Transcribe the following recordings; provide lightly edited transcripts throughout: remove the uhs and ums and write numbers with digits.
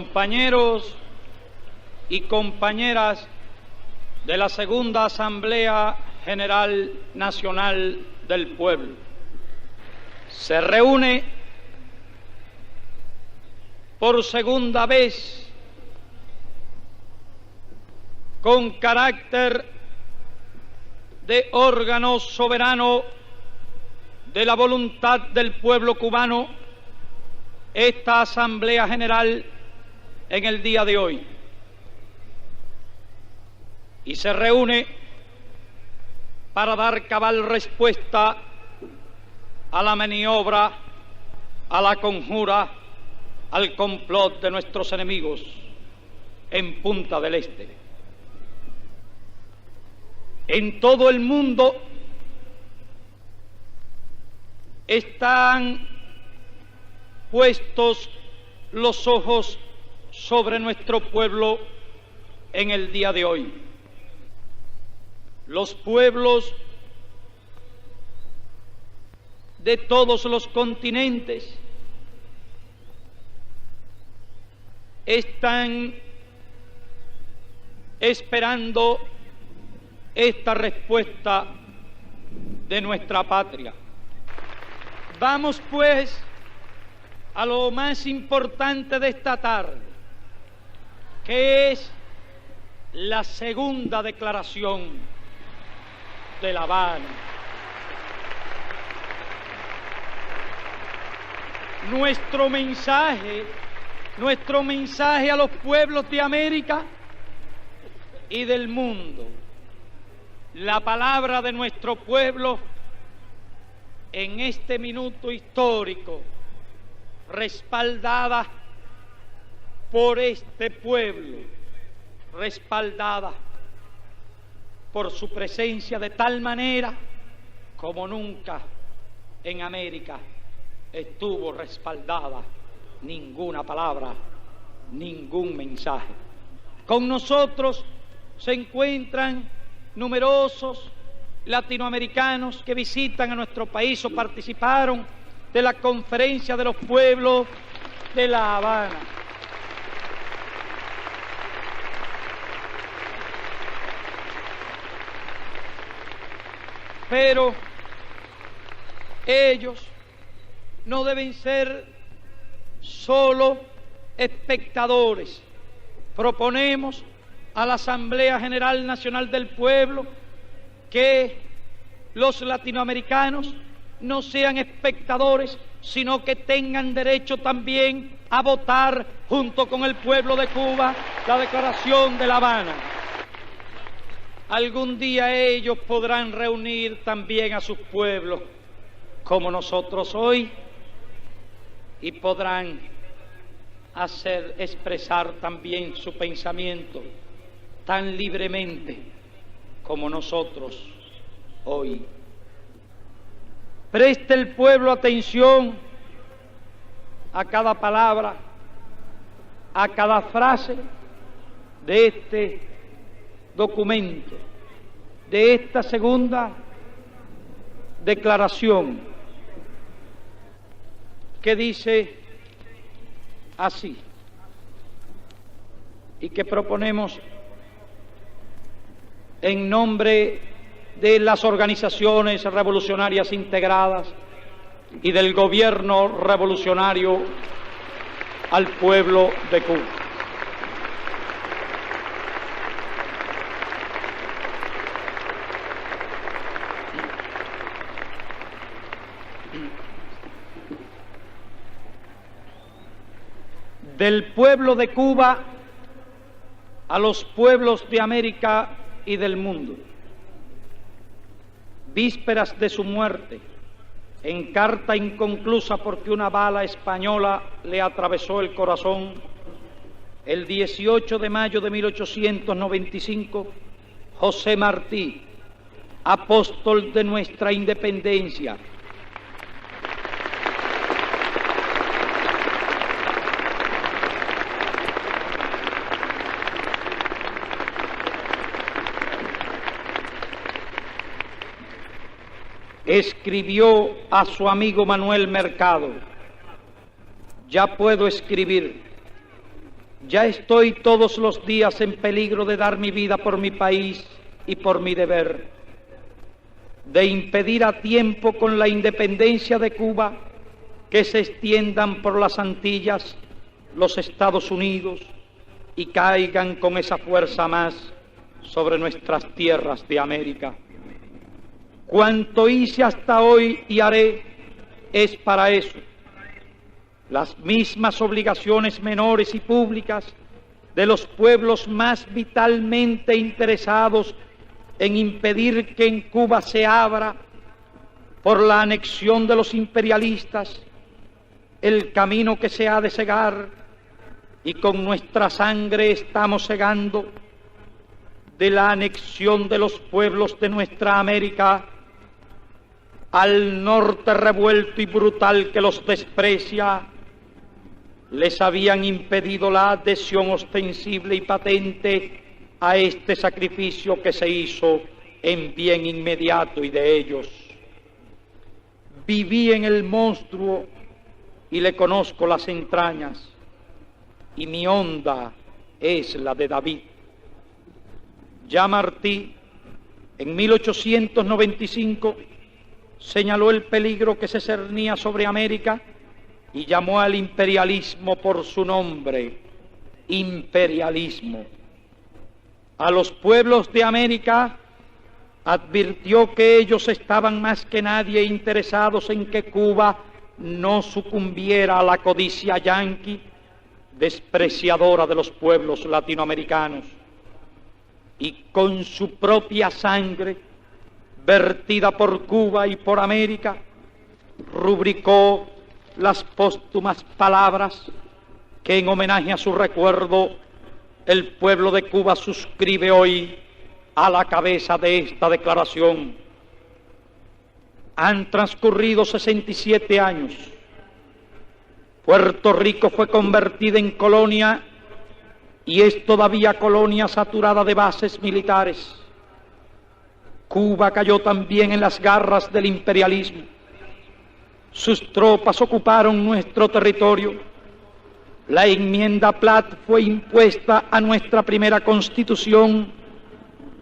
Compañeros y compañeras de la Segunda Asamblea General Nacional del Pueblo, se reúne por segunda vez con carácter de órgano soberano de la voluntad del pueblo cubano esta Asamblea General en el día de hoy, y se reúne para dar cabal respuesta a la maniobra, a la conjura, al complot de nuestros enemigos en Punta del Este. En todo el mundo están puestos los ojos sobre nuestro pueblo en el día de hoy. Los pueblos de todos los continentes están esperando esta respuesta de nuestra patria. Vamos pues a lo más importante de esta tarde, que es la segunda declaración de La Habana. Nuestro mensaje a los pueblos de América y del mundo, la palabra de nuestro pueblo en este minuto histórico, respaldada por este pueblo, respaldada por su presencia de tal manera como nunca en América estuvo respaldada ninguna palabra, ningún mensaje. Con nosotros se encuentran numerosos latinoamericanos que visitan a nuestro país o participaron de la Conferencia de los Pueblos de La Habana. Pero ellos no deben ser solo espectadores. Proponemos a la Asamblea General Nacional del Pueblo que los latinoamericanos no sean espectadores, sino que tengan derecho también a votar junto con el pueblo de Cuba la Declaración de La Habana. Algún día ellos podrán reunir también a sus pueblos como nosotros hoy y podrán expresar también su pensamiento tan libremente como nosotros hoy. Preste el pueblo atención a cada palabra, a cada frase de este documento, de esta segunda declaración, que dice así, y que proponemos en nombre de las organizaciones revolucionarias integradas y del gobierno revolucionario al pueblo de Cuba. Del pueblo de Cuba a los pueblos de América y del mundo. Vísperas de su muerte, en carta inconclusa porque una bala española le atravesó el corazón, el 18 de mayo de 1895, José Martí, apóstol de nuestra independencia, escribió a su amigo Manuel Mercado: ya puedo escribir, Ya estoy todos los días en peligro de dar mi vida por mi país y por mi deber, de impedir a tiempo con la independencia de Cuba que se extiendan por las Antillas los Estados Unidos y caigan con esa fuerza más sobre nuestras tierras de América. Cuanto hice hasta hoy y haré es para eso. Las mismas obligaciones menores y públicas de los pueblos más vitalmente interesados en impedir que en Cuba se abra, por la anexión de los imperialistas, el camino que se ha de cegar, y con nuestra sangre estamos cegando, de la anexión de los pueblos de nuestra América al norte revuelto y brutal que los desprecia, les habían impedido la adhesión ostensible y patente a este sacrificio que se hizo en bien inmediato y de ellos. Viví en el monstruo y le conozco las entrañas, y mi honda es la de David. Ya Martí, en 1895, señaló el peligro que se cernía sobre América y llamó al imperialismo por su nombre, imperialismo. A los pueblos de América advirtió que ellos estaban más que nadie interesados en que Cuba no sucumbiera a la codicia yanqui, despreciadora de los pueblos latinoamericanos, y con su propia sangre, vertida por Cuba y por América, rubricó las póstumas palabras que en homenaje a su recuerdo el pueblo de Cuba suscribe hoy a la cabeza de esta declaración. Han transcurrido 67 años. Puerto Rico fue convertida en colonia y es todavía colonia saturada de bases militares. Cuba cayó también en las garras del imperialismo. Sus tropas ocuparon nuestro territorio. La enmienda Platt fue impuesta a nuestra primera Constitución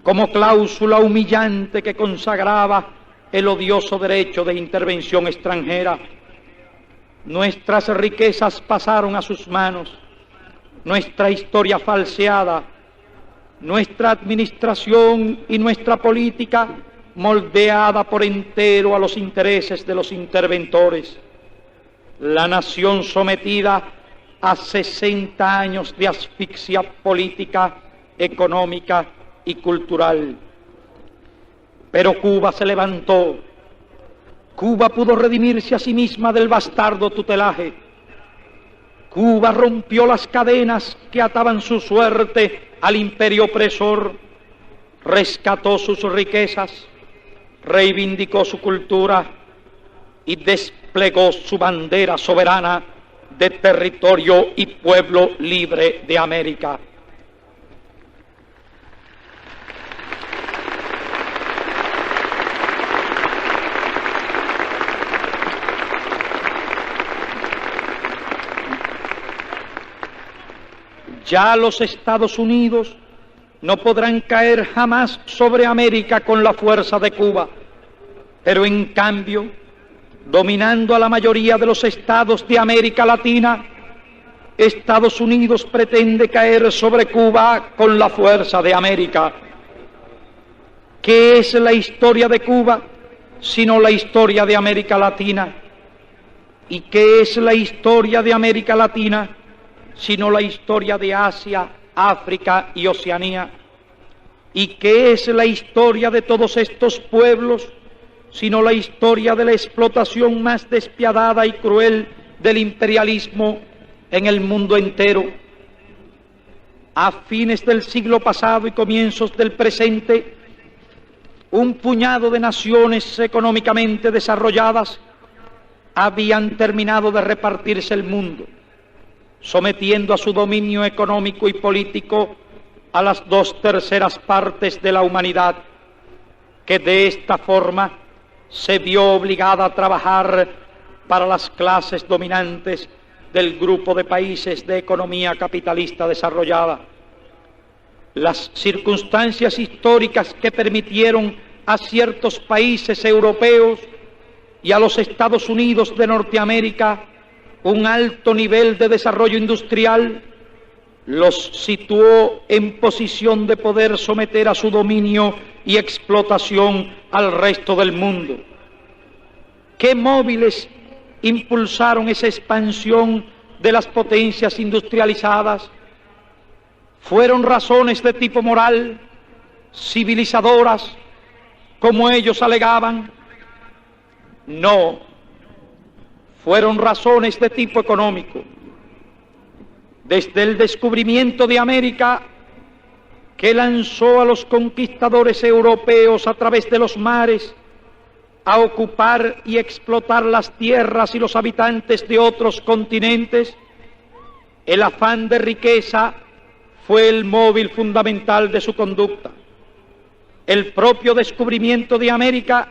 como cláusula humillante que consagraba el odioso derecho de intervención extranjera. Nuestras riquezas pasaron a sus manos, nuestra historia falseada, nuestra administración y nuestra política moldeada por entero a los intereses de los interventores. La nación sometida a 60 años de asfixia política, económica y cultural. Pero Cuba se levantó. Cuba pudo redimirse a sí misma del bastardo tutelaje. Cuba rompió las cadenas que ataban su suerte al imperio opresor, rescató sus riquezas, reivindicó su cultura y desplegó su bandera soberana de territorio y pueblo libre de América. Ya los Estados Unidos no podrán caer jamás sobre América con la fuerza de Cuba, pero en cambio, dominando a la mayoría de los estados de América Latina, Estados Unidos pretende caer sobre Cuba con la fuerza de América. ¿Qué es la historia de Cuba sino la historia de América Latina? ¿Y qué es la historia de América Latina sino la historia de Asia, África y Oceanía? ¿Y qué es la historia de todos estos pueblos sino la historia de la explotación más despiadada y cruel del imperialismo en el mundo entero? A fines del siglo pasado y comienzos del presente, un puñado de naciones económicamente desarrolladas habían terminado de repartirse el mundo, sometiendo a su dominio económico y político a las 2/3 partes de la humanidad, que de esta forma se vio obligada a trabajar para las clases dominantes del grupo de países de economía capitalista desarrollada. Las circunstancias históricas que permitieron a ciertos países europeos y a los Estados Unidos de Norteamérica un alto nivel de desarrollo industrial los situó en posición de poder someter a su dominio y explotación al resto del mundo. ¿Qué móviles impulsaron esa expansión de las potencias industrializadas? ¿Fueron razones de tipo moral, civilizadoras, como ellos alegaban? No, fueron razones de tipo económico. Desde el descubrimiento de América, que lanzó a los conquistadores europeos a través de los mares a ocupar y explotar las tierras y los habitantes de otros continentes, el afán de riqueza fue el móvil fundamental de su conducta. El propio descubrimiento de América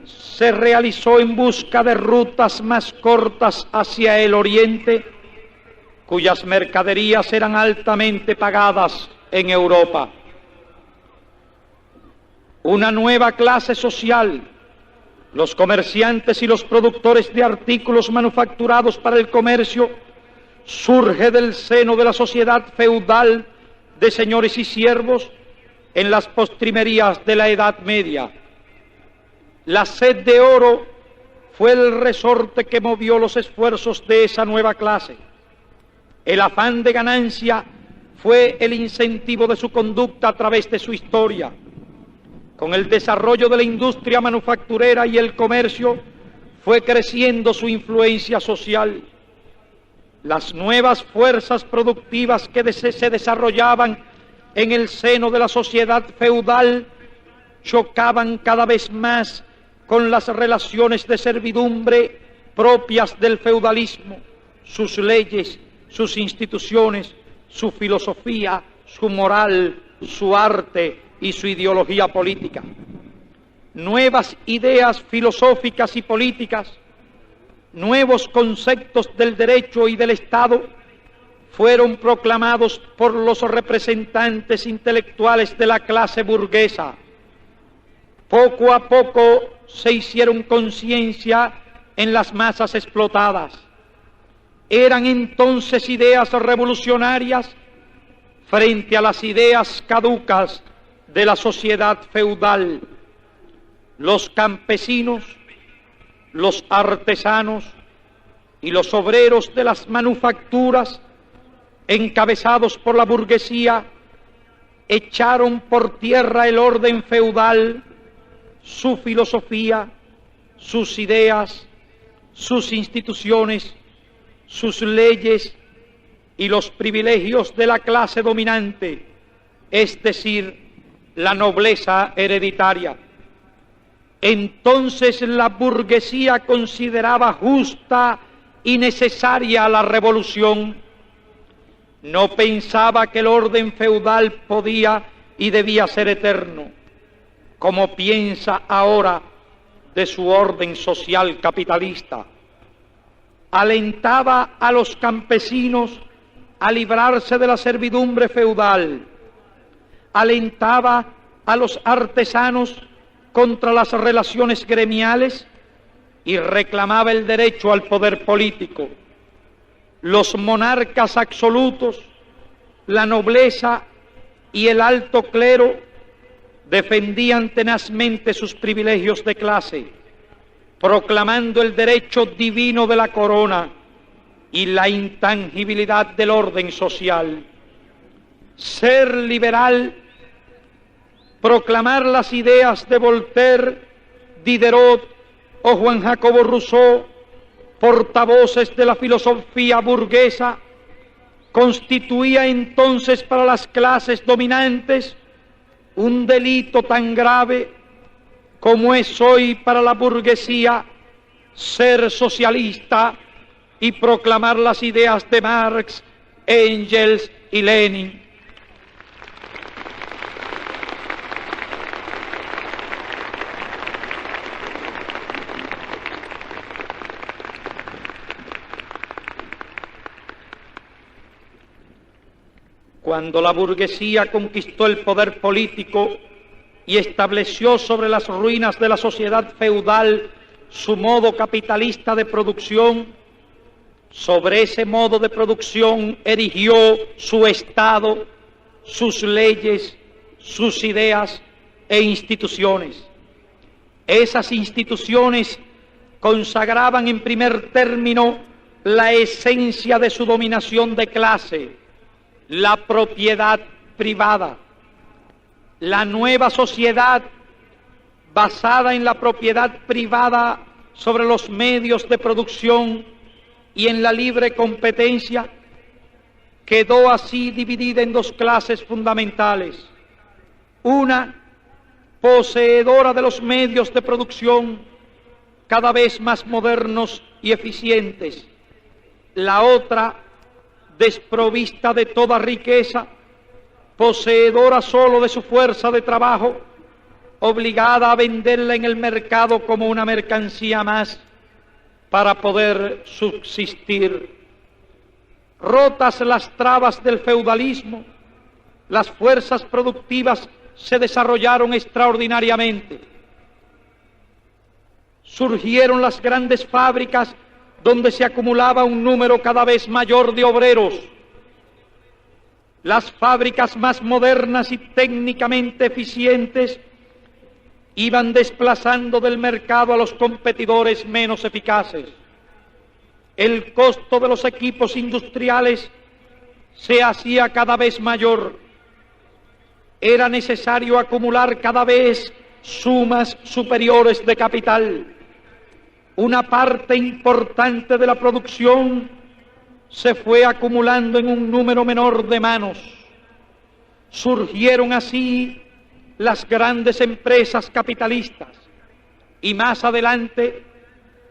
se realizó en busca de rutas más cortas hacia el oriente, cuyas mercaderías eran altamente pagadas en Europa. Una nueva clase social, los comerciantes y los productores de artículos manufacturados para el comercio, surge del seno de la sociedad feudal de señores y siervos en las postrimerías de la Edad Media. La sed de oro fue el resorte que movió los esfuerzos de esa nueva clase. El afán de ganancia fue el incentivo de su conducta a través de su historia. Con el desarrollo de la industria manufacturera y el comercio fue creciendo su influencia social. Las nuevas fuerzas productivas que se desarrollaban en el seno de la sociedad feudal chocaban cada vez más con las relaciones de servidumbre propias del feudalismo, sus leyes, sus instituciones, su filosofía, su moral, su arte y su ideología política. Nuevas ideas filosóficas y políticas, nuevos conceptos del derecho y del Estado fueron proclamados por los representantes intelectuales de la clase burguesa. Poco a poco se hicieron conciencia en las masas explotadas. Eran entonces ideas revolucionarias frente a las ideas caducas de la sociedad feudal. Los campesinos, los artesanos y los obreros de las manufacturas, encabezados por la burguesía, echaron por tierra el orden feudal, su filosofía, sus ideas, sus instituciones, sus leyes y los privilegios de la clase dominante, es decir, la nobleza hereditaria. Entonces la burguesía consideraba justa y necesaria la revolución. No pensaba que el orden feudal podía y debía ser eterno, como piensa ahora de su orden social capitalista. Alentaba a los campesinos a librarse de la servidumbre feudal, alentaba a los artesanos contra las relaciones gremiales y reclamaba el derecho al poder político. Los monarcas absolutos, la nobleza y el alto clero defendían tenazmente sus privilegios de clase, proclamando el derecho divino de la corona y la intangibilidad del orden social. Ser liberal, proclamar las ideas de Voltaire, Diderot o Juan Jacobo Rousseau, portavoces de la filosofía burguesa, constituía entonces para las clases dominantes un delito tan grave como es hoy para la burguesía ser socialista y proclamar las ideas de Marx, Engels y Lenin. Cuando la burguesía conquistó el poder político y estableció sobre las ruinas de la sociedad feudal su modo capitalista de producción, sobre ese modo de producción erigió su Estado, sus leyes, sus ideas e instituciones. Esas instituciones consagraban en primer término la esencia de su dominación de clase, la propiedad privada. La nueva sociedad, basada en la propiedad privada sobre los medios de producción y en la libre competencia, quedó así dividida en dos clases fundamentales. Una, poseedora de los medios de producción cada vez más modernos y eficientes. La otra, desprovista de toda riqueza, poseedora solo de su fuerza de trabajo, obligada a venderla en el mercado como una mercancía más para poder subsistir. Rotas las trabas del feudalismo, las fuerzas productivas se desarrollaron extraordinariamente. Surgieron las grandes fábricas donde se acumulaba un número cada vez mayor de obreros. Las fábricas más modernas y técnicamente eficientes iban desplazando del mercado a los competidores menos eficaces. El costo de los equipos industriales se hacía cada vez mayor. Era necesario acumular cada vez sumas superiores de capital. Una parte importante de la producción se fue acumulando en un número menor de manos. Surgieron así las grandes empresas capitalistas y más adelante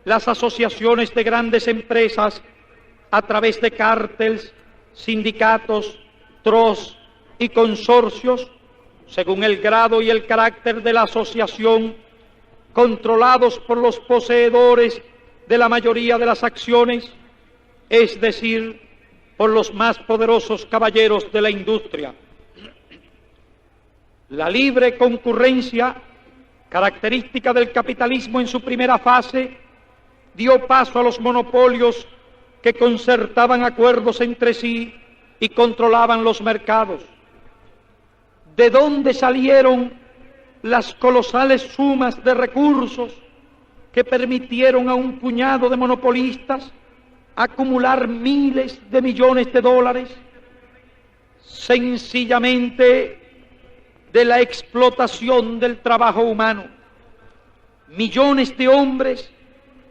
las asociaciones de grandes empresas a través de cárteles, sindicatos, trusts y consorcios, según el grado y el carácter de la asociación, controlados por los poseedores de la mayoría de las acciones, es decir, por los más poderosos caballeros de la industria. La libre concurrencia, característica del capitalismo en su primera fase, dio paso a los monopolios que concertaban acuerdos entre sí y controlaban los mercados. ¿De dónde salieron las colosales sumas de recursos que permitieron a un puñado de monopolistas acumular miles de millones de dólares? Sencillamente de la explotación del trabajo humano. Millones de hombres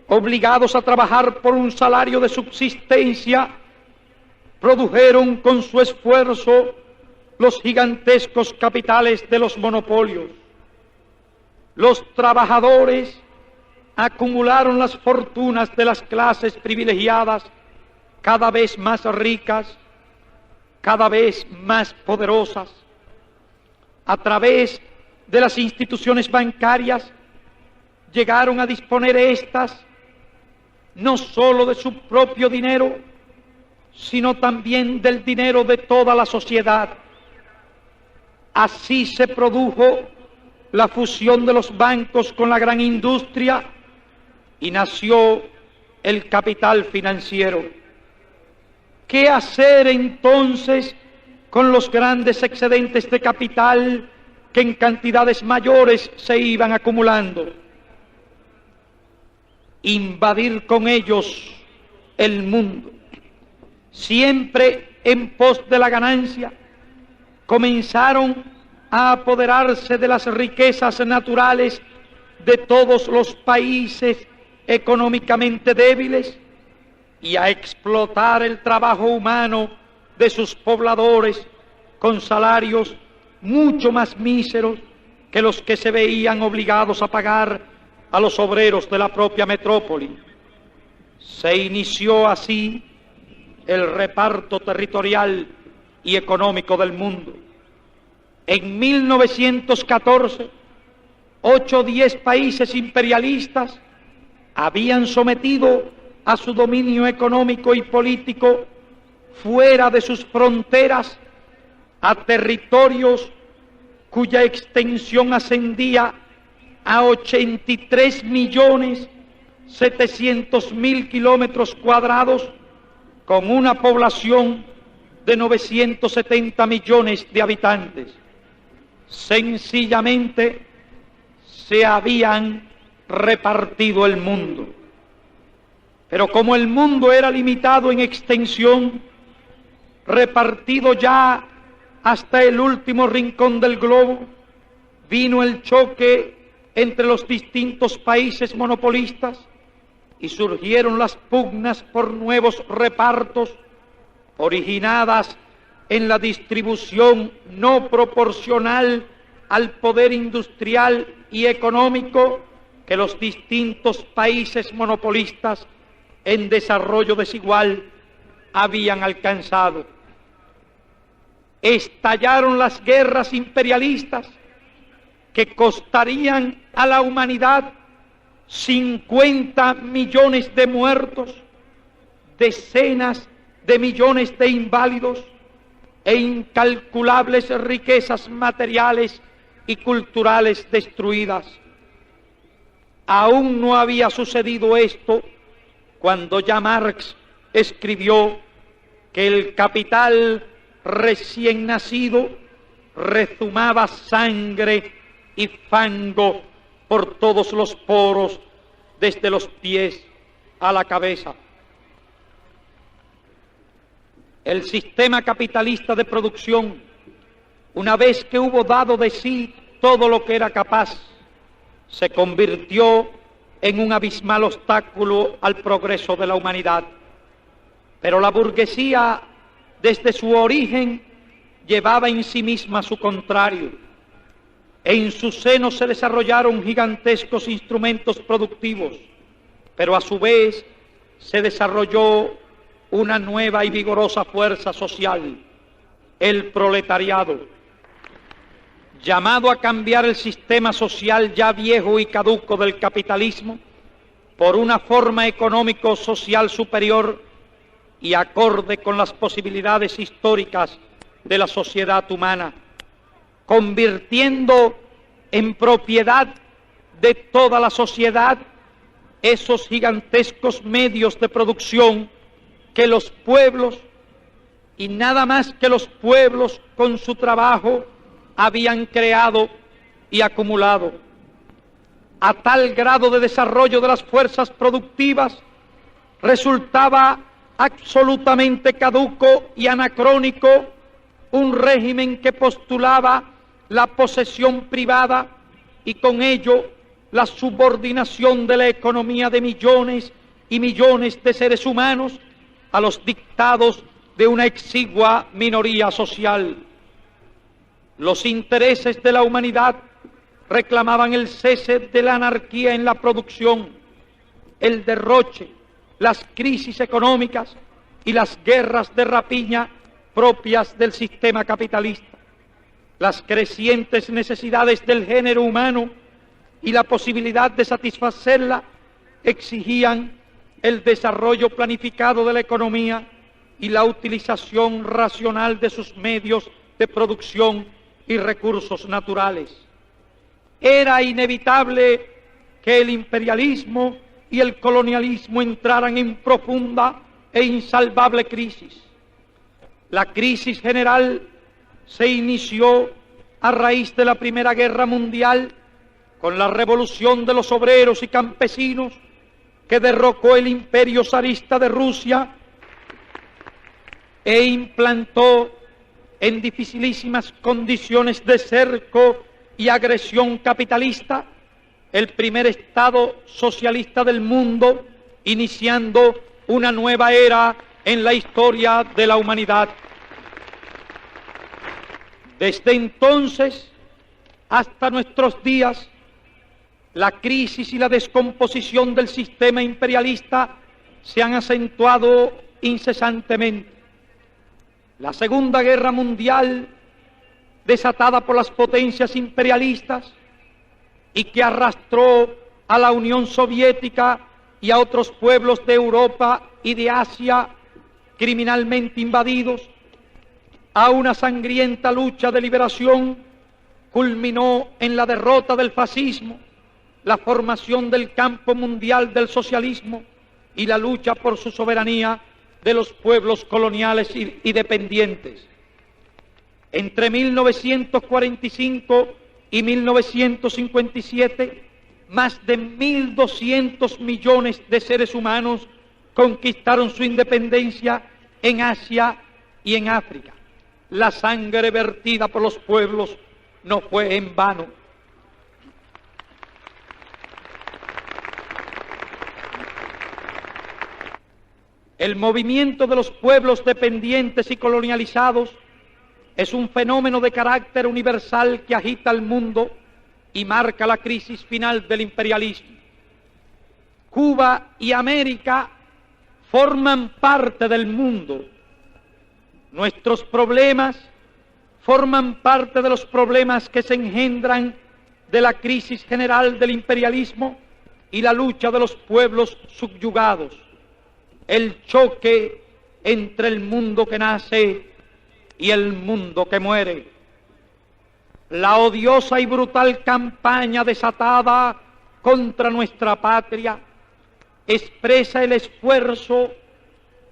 obligados a trabajar por un salario de subsistencia produjeron con su esfuerzo los gigantescos capitales de los monopolios. Los trabajadores acumularon las fortunas de las clases privilegiadas, cada vez más ricas, cada vez más poderosas. A través de las instituciones bancarias llegaron a disponer éstas no sólo de su propio dinero, sino también del dinero de toda la sociedad. Así se produjo la fusión de los bancos con la gran industria y nació el capital financiero. ¿Qué hacer entonces con los grandes excedentes de capital que en cantidades mayores se iban acumulando? Invadir con ellos el mundo. Siempre en pos de la ganancia, comenzaron a apoderarse de las riquezas naturales de todos los países económicamente débiles y a explotar el trabajo humano de sus pobladores con salarios mucho más míseros que los que se veían obligados a pagar a los obreros de la propia metrópoli. Se inició así el reparto territorial y económico del mundo. En 1914, 8 o 10 países imperialistas habían sometido a su dominio económico y político fuera de sus fronteras a territorios cuya extensión ascendía a 83.700.000 kilómetros cuadrados, con una población de 970 millones de habitantes. Sencillamente se habían repartido el mundo. Pero como el mundo era limitado en extensión, repartido ya hasta el último rincón del globo, vino el choque entre los distintos países monopolistas y surgieron las pugnas por nuevos repartos, originadas en la distribución no proporcional al poder industrial y económico que los distintos países monopolistas en desarrollo desigual habían alcanzado. Estallaron las guerras imperialistas que costarían a la humanidad 50 millones de muertos, decenas de millones de inválidos e incalculables riquezas materiales y culturales destruidas. Aún no había sucedido esto cuando ya Marx escribió que el capital recién nacido rezumaba sangre y fango por todos los poros, desde los pies a la cabeza. El sistema capitalista de producción, una vez que hubo dado de sí todo lo que era capaz, se convirtió en un abismal obstáculo al progreso de la humanidad. Pero la burguesía, desde su origen, llevaba en sí misma su contrario. En su seno se desarrollaron gigantescos instrumentos productivos, pero a su vez se desarrolló una nueva y vigorosa fuerza social, el proletariado, llamado a cambiar el sistema social ya viejo y caduco del capitalismo por una forma económico-social superior y acorde con las posibilidades históricas de la sociedad humana, convirtiendo en propiedad de toda la sociedad esos gigantescos medios de producción que los pueblos, y nada más que los pueblos con su trabajo, habían creado y acumulado. A tal grado de desarrollo de las fuerzas productivas, resultaba absolutamente caduco y anacrónico un régimen que postulaba la posesión privada y con ello la subordinación de la economía de millones y millones de seres humanos a los dictados de una exigua minoría social. Los intereses de la humanidad reclamaban el cese de la anarquía en la producción, el derroche, las crisis económicas y las guerras de rapiña propias del sistema capitalista. Las crecientes necesidades del género humano y la posibilidad de satisfacerla exigían el desarrollo planificado de la economía y la utilización racional de sus medios de producción y recursos naturales. Era inevitable que el imperialismo y el colonialismo entraran en profunda e insalvable crisis. La crisis general se inició a raíz de la Primera Guerra Mundial con la revolución de los obreros y campesinos que derrocó el imperio zarista de Rusia e implantó en dificilísimas condiciones de cerco y agresión capitalista el primer Estado socialista del mundo, iniciando una nueva era en la historia de la humanidad. Desde entonces hasta nuestros días, la crisis y la descomposición del sistema imperialista se han acentuado incesantemente. La Segunda Guerra Mundial, desatada por las potencias imperialistas y que arrastró a la Unión Soviética y a otros pueblos de Europa y de Asia criminalmente invadidos, a una sangrienta lucha de liberación, culminó en la derrota del fascismo, la formación del campo mundial del socialismo y la lucha por su soberanía de los pueblos coloniales y dependientes. Entre 1945 y 1957, más de 1.200 millones de seres humanos conquistaron su independencia en Asia y en África. La sangre vertida por los pueblos no fue en vano. El movimiento de los pueblos dependientes y colonializados es un fenómeno de carácter universal que agita al mundo y marca la crisis final del imperialismo. Cuba y América forman parte del mundo. Nuestros problemas forman parte de los problemas que se engendran de la crisis general del imperialismo y la lucha de los pueblos subyugados. El choque entre el mundo que nace y el mundo que muere. La odiosa y brutal campaña desatada contra nuestra patria expresa el esfuerzo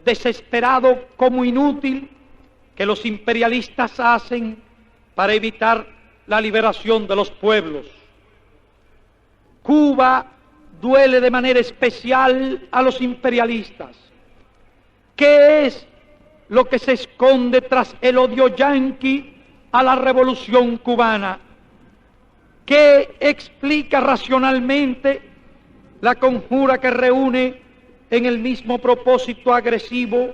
desesperado como inútil que los imperialistas hacen para evitar la liberación de los pueblos. Cuba duele de manera especial a los imperialistas. ¿Qué es lo que se esconde tras el odio yanqui a la revolución cubana? ¿Qué explica racionalmente la conjura que reúne en el mismo propósito agresivo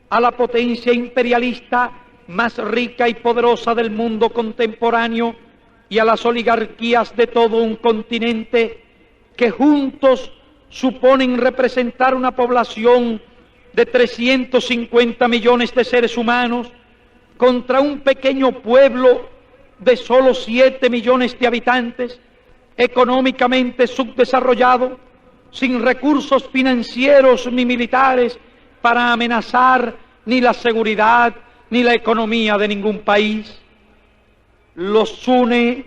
a la potencia imperialista más rica y poderosa del mundo contemporáneo y a las oligarquías de todo un continente que juntos suponen representar una población de 350 millones de seres humanos contra un pequeño pueblo de solo 7 millones de habitantes, económicamente subdesarrollado, sin recursos financieros ni militares para amenazar ni la seguridad ni la economía de ningún país? Los une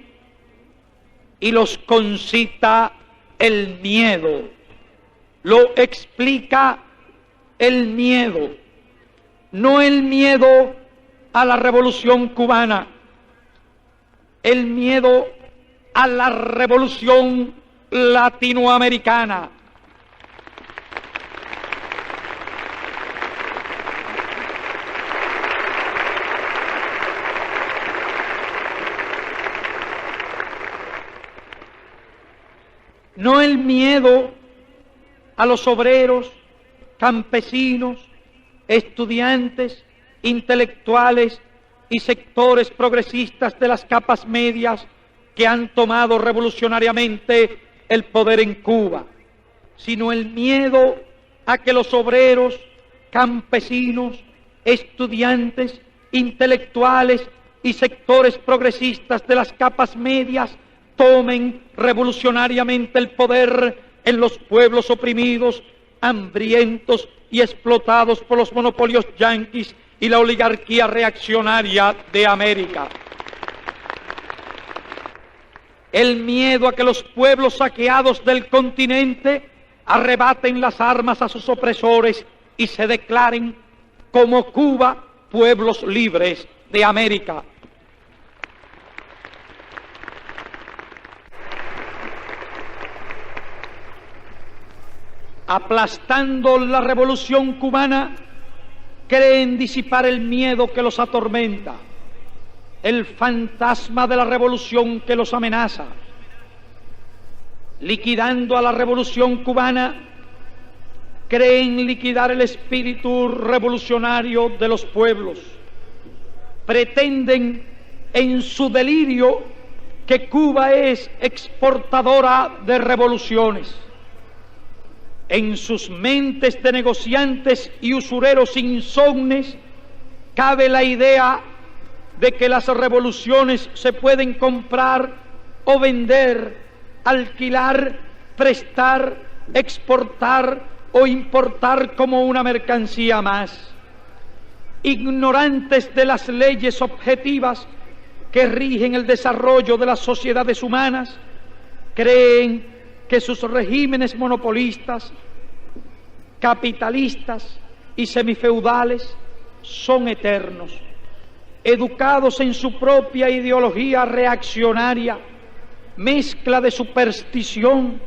y los concita el miedo, lo explica el miedo, no el miedo a la revolución cubana, el miedo a la revolución latinoamericana. No el miedo a los obreros, campesinos, estudiantes, intelectuales y sectores progresistas de las capas medias que han tomado revolucionariamente el poder en Cuba, sino el miedo a que los obreros, campesinos, estudiantes, intelectuales y sectores progresistas de las capas medias tomen revolucionariamente el poder en los pueblos oprimidos, hambrientos y explotados por los monopolios yanquis y la oligarquía reaccionaria de América. El miedo a que los pueblos saqueados del continente arrebaten las armas a sus opresores y se declaren como Cuba pueblos libres de América. Aplastando la revolución cubana, creen disipar el miedo que los atormenta, el fantasma de la revolución que los amenaza. Liquidando a la revolución cubana, creen liquidar el espíritu revolucionario de los pueblos. Pretenden en su delirio que Cuba es exportadora de revoluciones. En sus mentes de negociantes y usureros insomnes cabe la idea de que las revoluciones se pueden comprar o vender, alquilar, prestar, exportar o importar como una mercancía más. ignorantes de las leyes objetivas que rigen el desarrollo de las sociedades humanas, creen que sus regímenes monopolistas, capitalistas y semifeudales son eternos. Educados en su propia ideología reaccionaria, mezcla de superstición,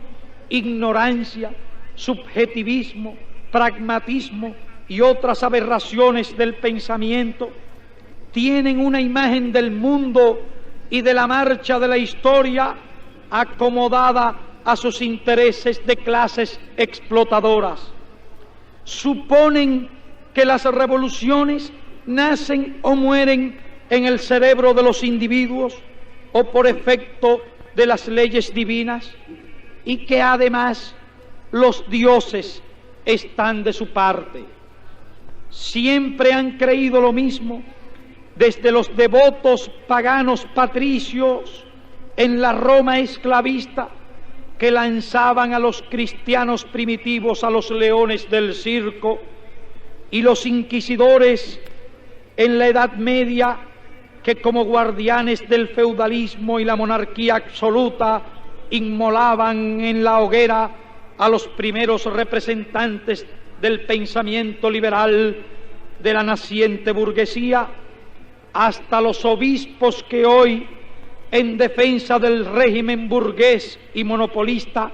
ignorancia, subjetivismo, pragmatismo y otras aberraciones del pensamiento, tienen una imagen del mundo y de la marcha de la historia acomodada a sus intereses de clases explotadoras. Suponen que las revoluciones nacen o mueren en el cerebro de los individuos o por efecto de las leyes divinas, y que además los dioses están de su parte. Siempre han creído lo mismo, desde los devotos paganos patricios en la Roma esclavista, que lanzaban a los cristianos primitivos a los leones del circo, y los inquisidores en la Edad Media, que como guardianes del feudalismo y la monarquía absoluta inmolaban en la hoguera a los primeros representantes del pensamiento liberal de la naciente burguesía, hasta los obispos que hoy, en defensa del régimen burgués y monopolista,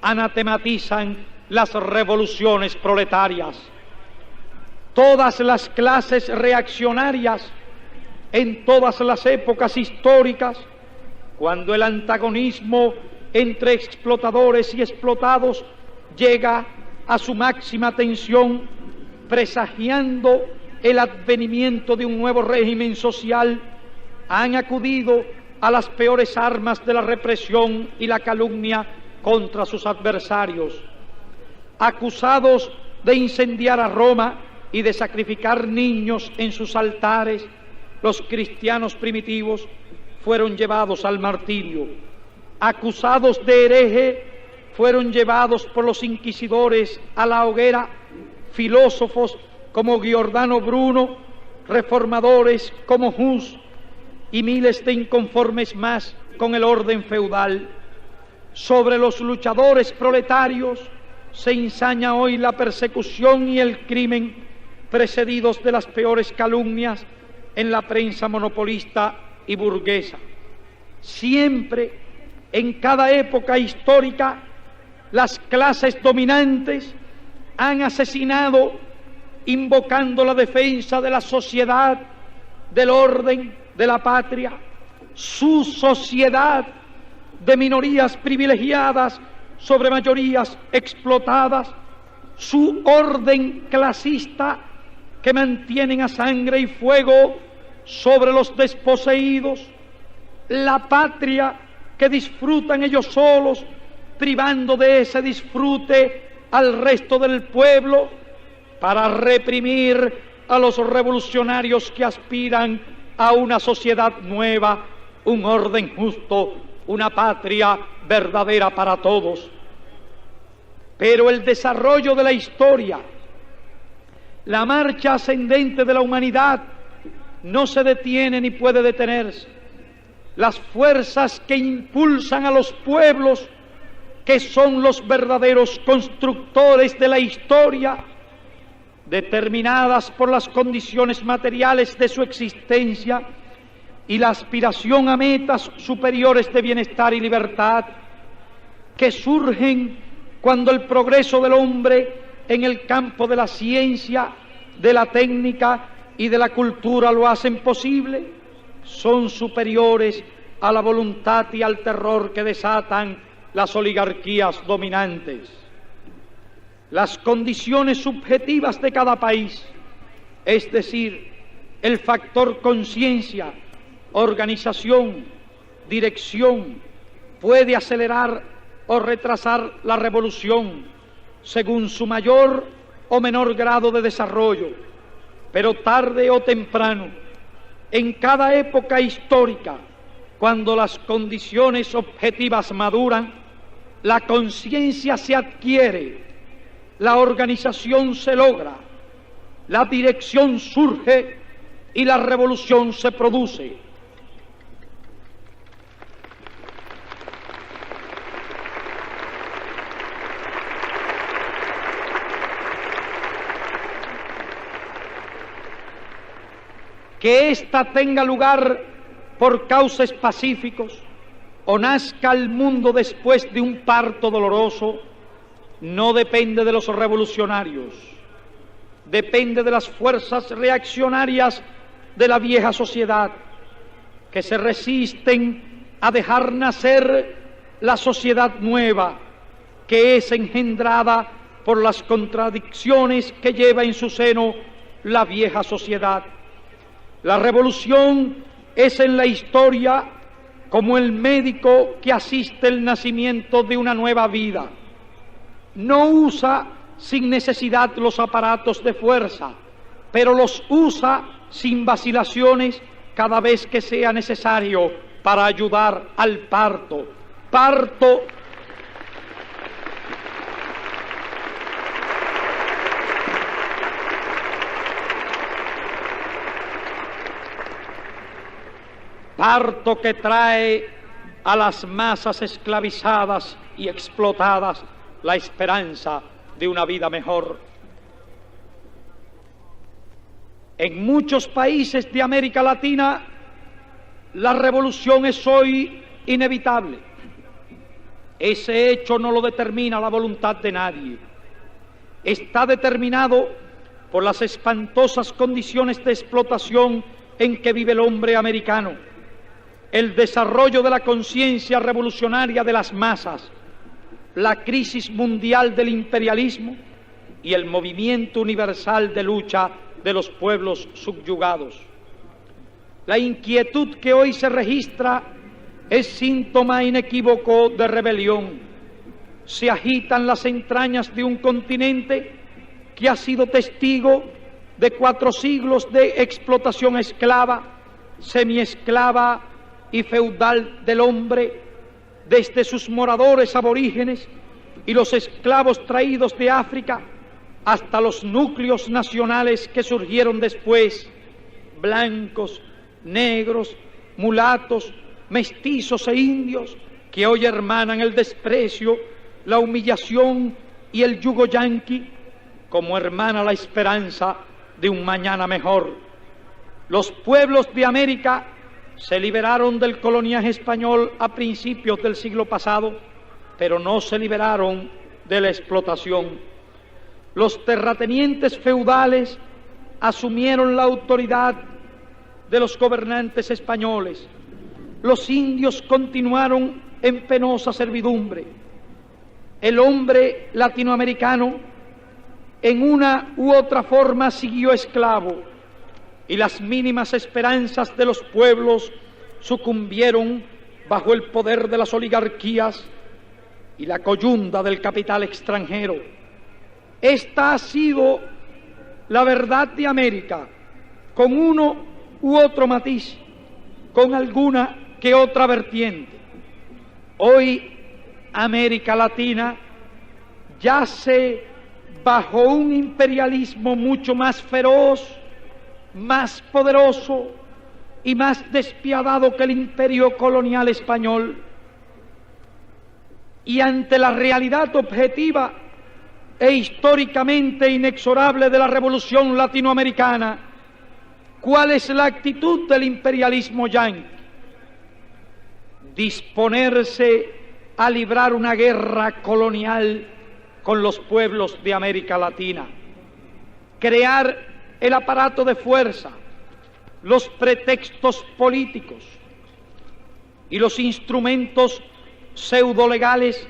anatematizan las revoluciones proletarias. Todas las clases reaccionarias, en todas las épocas históricas, cuando el antagonismo entre explotadores y explotados llega a su máxima tensión, presagiando el advenimiento de un nuevo régimen social, han acudido a las peores armas de la represión y la calumnia contra sus adversarios. Acusados de incendiar a Roma y de sacrificar niños en sus altares, los cristianos primitivos fueron llevados al martirio. Acusados de hereje, fueron llevados por los inquisidores a la hoguera filósofos como Giordano Bruno, reformadores como Hus y miles de inconformes más con el orden feudal. Sobre los luchadores proletarios se ensaña hoy la persecución y el crimen, precedidos de las peores calumnias en la prensa monopolista y burguesa. Siempre, en cada época histórica, las clases dominantes han asesinado invocando la defensa de la sociedad, del orden, de la patria, su sociedad de minorías privilegiadas sobre mayorías explotadas, su orden clasista que mantienen a sangre y fuego sobre los desposeídos, la patria que disfrutan ellos solos, privando de ese disfrute al resto del pueblo, para reprimir a los revolucionarios que aspiran a una sociedad nueva, un orden justo, una patria verdadera para todos. Pero el desarrollo de la historia, la marcha ascendente de la humanidad, no se detiene ni puede detenerse. Las fuerzas que impulsan a los pueblos, que son los verdaderos constructores de la historia, determinadas por las condiciones materiales de su existencia y la aspiración a metas superiores de bienestar y libertad, que surgen cuando el progreso del hombre en el campo de la ciencia, de la técnica y de la cultura lo hacen posible, son superiores a la voluntad y al terror que desatan las oligarquías dominantes. Las condiciones subjetivas de cada país, es decir, el factor conciencia, organización, dirección, puede acelerar o retrasar la revolución según su mayor o menor grado de desarrollo, pero tarde o temprano, en cada época histórica, cuando las condiciones objetivas maduran, la conciencia se adquiere, la organización se logra, la dirección surge y la revolución se produce. Que ésta tenga lugar por cauces pacíficos o nazca al mundo después de un parto doloroso, no depende de los revolucionarios, depende de las fuerzas reaccionarias de la vieja sociedad, que se resisten a dejar nacer la sociedad nueva, que es engendrada por las contradicciones que lleva en su seno la vieja sociedad. La revolución es en la historia como el médico que asiste el nacimiento de una nueva vida. No usa sin necesidad los aparatos de fuerza, pero los usa sin vacilaciones cada vez que sea necesario para ayudar al parto. Parto que trae a las masas esclavizadas y explotadas la esperanza de una vida mejor. En muchos países de América Latina, la revolución es hoy inevitable. Ese hecho no lo determina la voluntad de nadie. Está determinado por las espantosas condiciones de explotación en que vive el hombre americano, el desarrollo de la conciencia revolucionaria de las masas, la crisis mundial del imperialismo y el movimiento universal de lucha de los pueblos subyugados. La inquietud que hoy se registra es síntoma inequívoco de rebelión. Se agitan las entrañas de un continente que ha sido testigo de 4 siglos de explotación esclava, semiesclava y feudal del hombre, desde sus moradores aborígenes y los esclavos traídos de África hasta los núcleos nacionales que surgieron después, blancos, negros, mulatos, mestizos e indios, que hoy hermanan el desprecio, la humillación y el yugo yanqui, como hermana la esperanza de un mañana mejor. Los pueblos de América se liberaron del coloniaje español a principios del siglo pasado, pero no se liberaron de la explotación. Los terratenientes feudales asumieron la autoridad de los gobernantes españoles. Los indios continuaron en penosa servidumbre. El hombre latinoamericano en una u otra forma siguió esclavo, y las mínimas esperanzas de los pueblos sucumbieron bajo el poder de las oligarquías y la coyunda del capital extranjero. Esta ha sido la verdad de América, con uno u otro matiz, con alguna que otra vertiente. Hoy América Latina yace bajo un imperialismo mucho más feroz, más poderoso y más despiadado que el imperio colonial español. Y ante la realidad objetiva e históricamente inexorable de la revolución latinoamericana, ¿cuál es la actitud del imperialismo yanqui? Disponerse a librar una guerra colonial con los pueblos de América Latina, crear el aparato de fuerza, los pretextos políticos y los instrumentos pseudolegales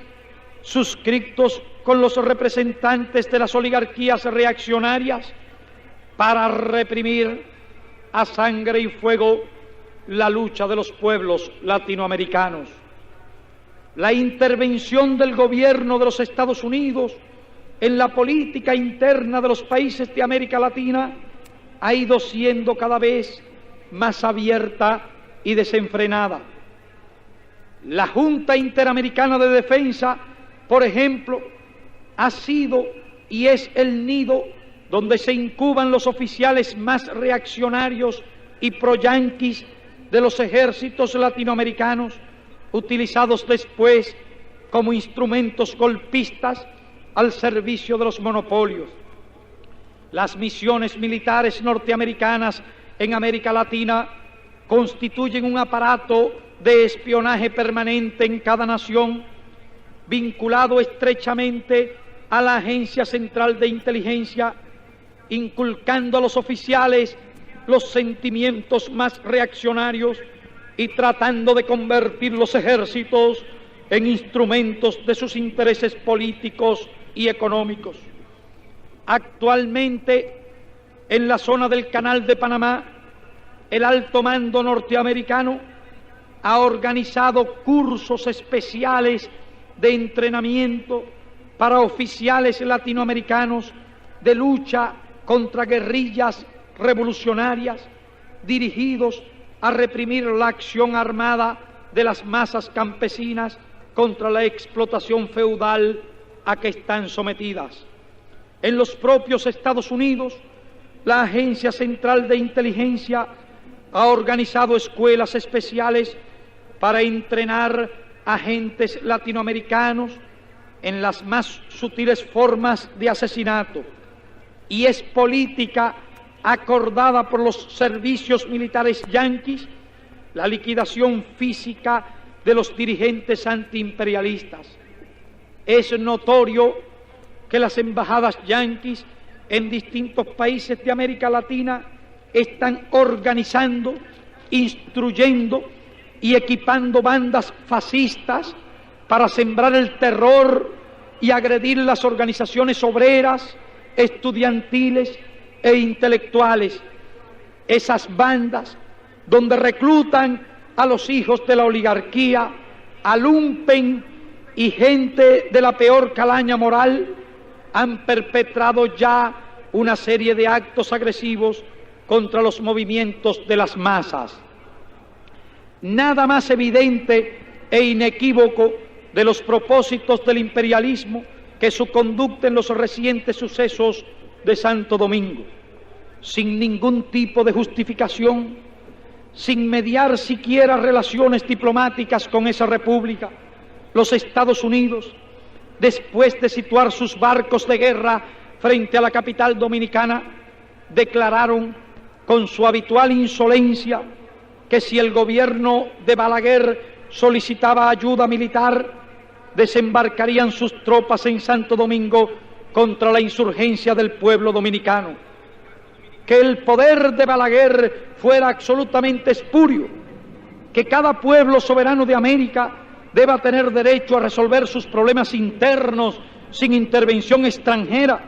suscritos con los representantes de las oligarquías reaccionarias para reprimir a sangre y fuego la lucha de los pueblos latinoamericanos. La intervención del gobierno de los Estados Unidos en la política interna de los países de América Latina ha ido siendo cada vez más abierta y desenfrenada. La Junta Interamericana de Defensa, por ejemplo, ha sido y es el nido donde se incuban los oficiales más reaccionarios y pro-yanquis de los ejércitos latinoamericanos, utilizados después como instrumentos golpistas al servicio de los monopolios. Las misiones militares norteamericanas en América Latina constituyen un aparato de espionaje permanente en cada nación, vinculado estrechamente a la Agencia Central de Inteligencia, inculcando a los oficiales los sentimientos más reaccionarios y tratando de convertir los ejércitos en instrumentos de sus intereses políticos y económicos. Actualmente, en la zona del Canal de Panamá, el alto mando norteamericano ha organizado cursos especiales de entrenamiento para oficiales latinoamericanos de lucha contra guerrillas revolucionarias dirigidos a reprimir la acción armada de las masas campesinas contra la explotación feudal a que están sometidas. En los propios Estados Unidos, la Agencia Central de Inteligencia ha organizado escuelas especiales para entrenar agentes latinoamericanos en las más sutiles formas de asesinato, y es política acordada por los servicios militares yanquis la liquidación física de los dirigentes antiimperialistas. Es notorio que las embajadas yanquis en distintos países de América Latina están organizando, instruyendo y equipando bandas fascistas para sembrar el terror y agredir las organizaciones obreras, estudiantiles e intelectuales. Esas bandas donde reclutan a los hijos de la oligarquía, a lumpen y gente de la peor calaña moral, han perpetrado ya una serie de actos agresivos contra los movimientos de las masas. Nada más evidente e inequívoco de los propósitos del imperialismo que su conducta en los recientes sucesos de Santo Domingo. Sin ningún tipo de justificación, sin mediar siquiera relaciones diplomáticas con esa república, los Estados Unidos, después de situar sus barcos de guerra frente a la capital dominicana, declararon con su habitual insolencia que si el gobierno de Balaguer solicitaba ayuda militar, desembarcarían sus tropas en Santo Domingo contra la insurgencia del pueblo dominicano. Que el poder de Balaguer fuera absolutamente espurio, que cada pueblo soberano de América deba tener derecho a resolver sus problemas internos sin intervención extranjera,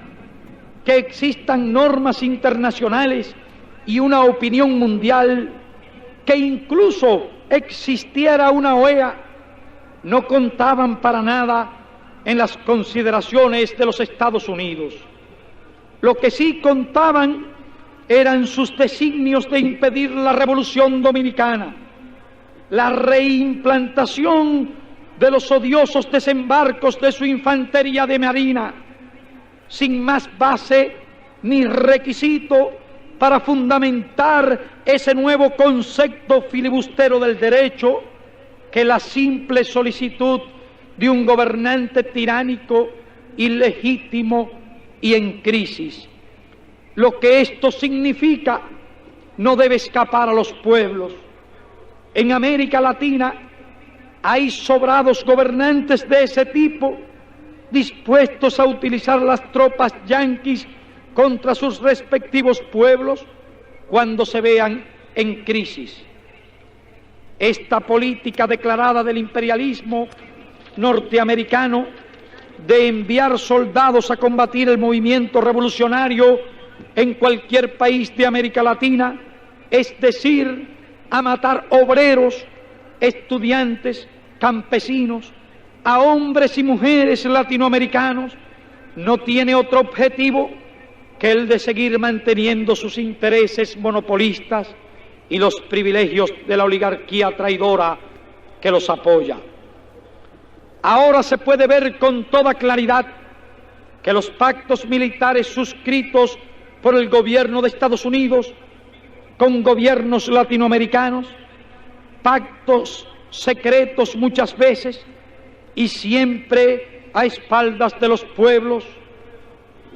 que existan normas internacionales y una opinión mundial, que incluso existiera una OEA, no contaban para nada en las consideraciones de los Estados Unidos. Lo que sí contaban eran sus designios de impedir la revolución dominicana, la reimplantación de los odiosos desembarcos de su infantería de marina, sin más base ni requisito para fundamentar ese nuevo concepto filibustero del derecho que la simple solicitud de un gobernante tiránico, ilegítimo y en crisis. Lo que esto significa no debe escapar a los pueblos. En América Latina hay sobrados gobernantes de ese tipo dispuestos a utilizar las tropas yanquis contra sus respectivos pueblos cuando se vean en crisis. Esta política declarada del imperialismo norteamericano de enviar soldados a combatir el movimiento revolucionario en cualquier país de América Latina, es decir, a matar obreros, estudiantes, campesinos, a hombres y mujeres latinoamericanos, no tiene otro objetivo que el de seguir manteniendo sus intereses monopolistas y los privilegios de la oligarquía traidora que los apoya. Ahora se puede ver con toda claridad que los pactos militares suscritos por el gobierno de Estados Unidos con gobiernos latinoamericanos, pactos secretos muchas veces y siempre a espaldas de los pueblos,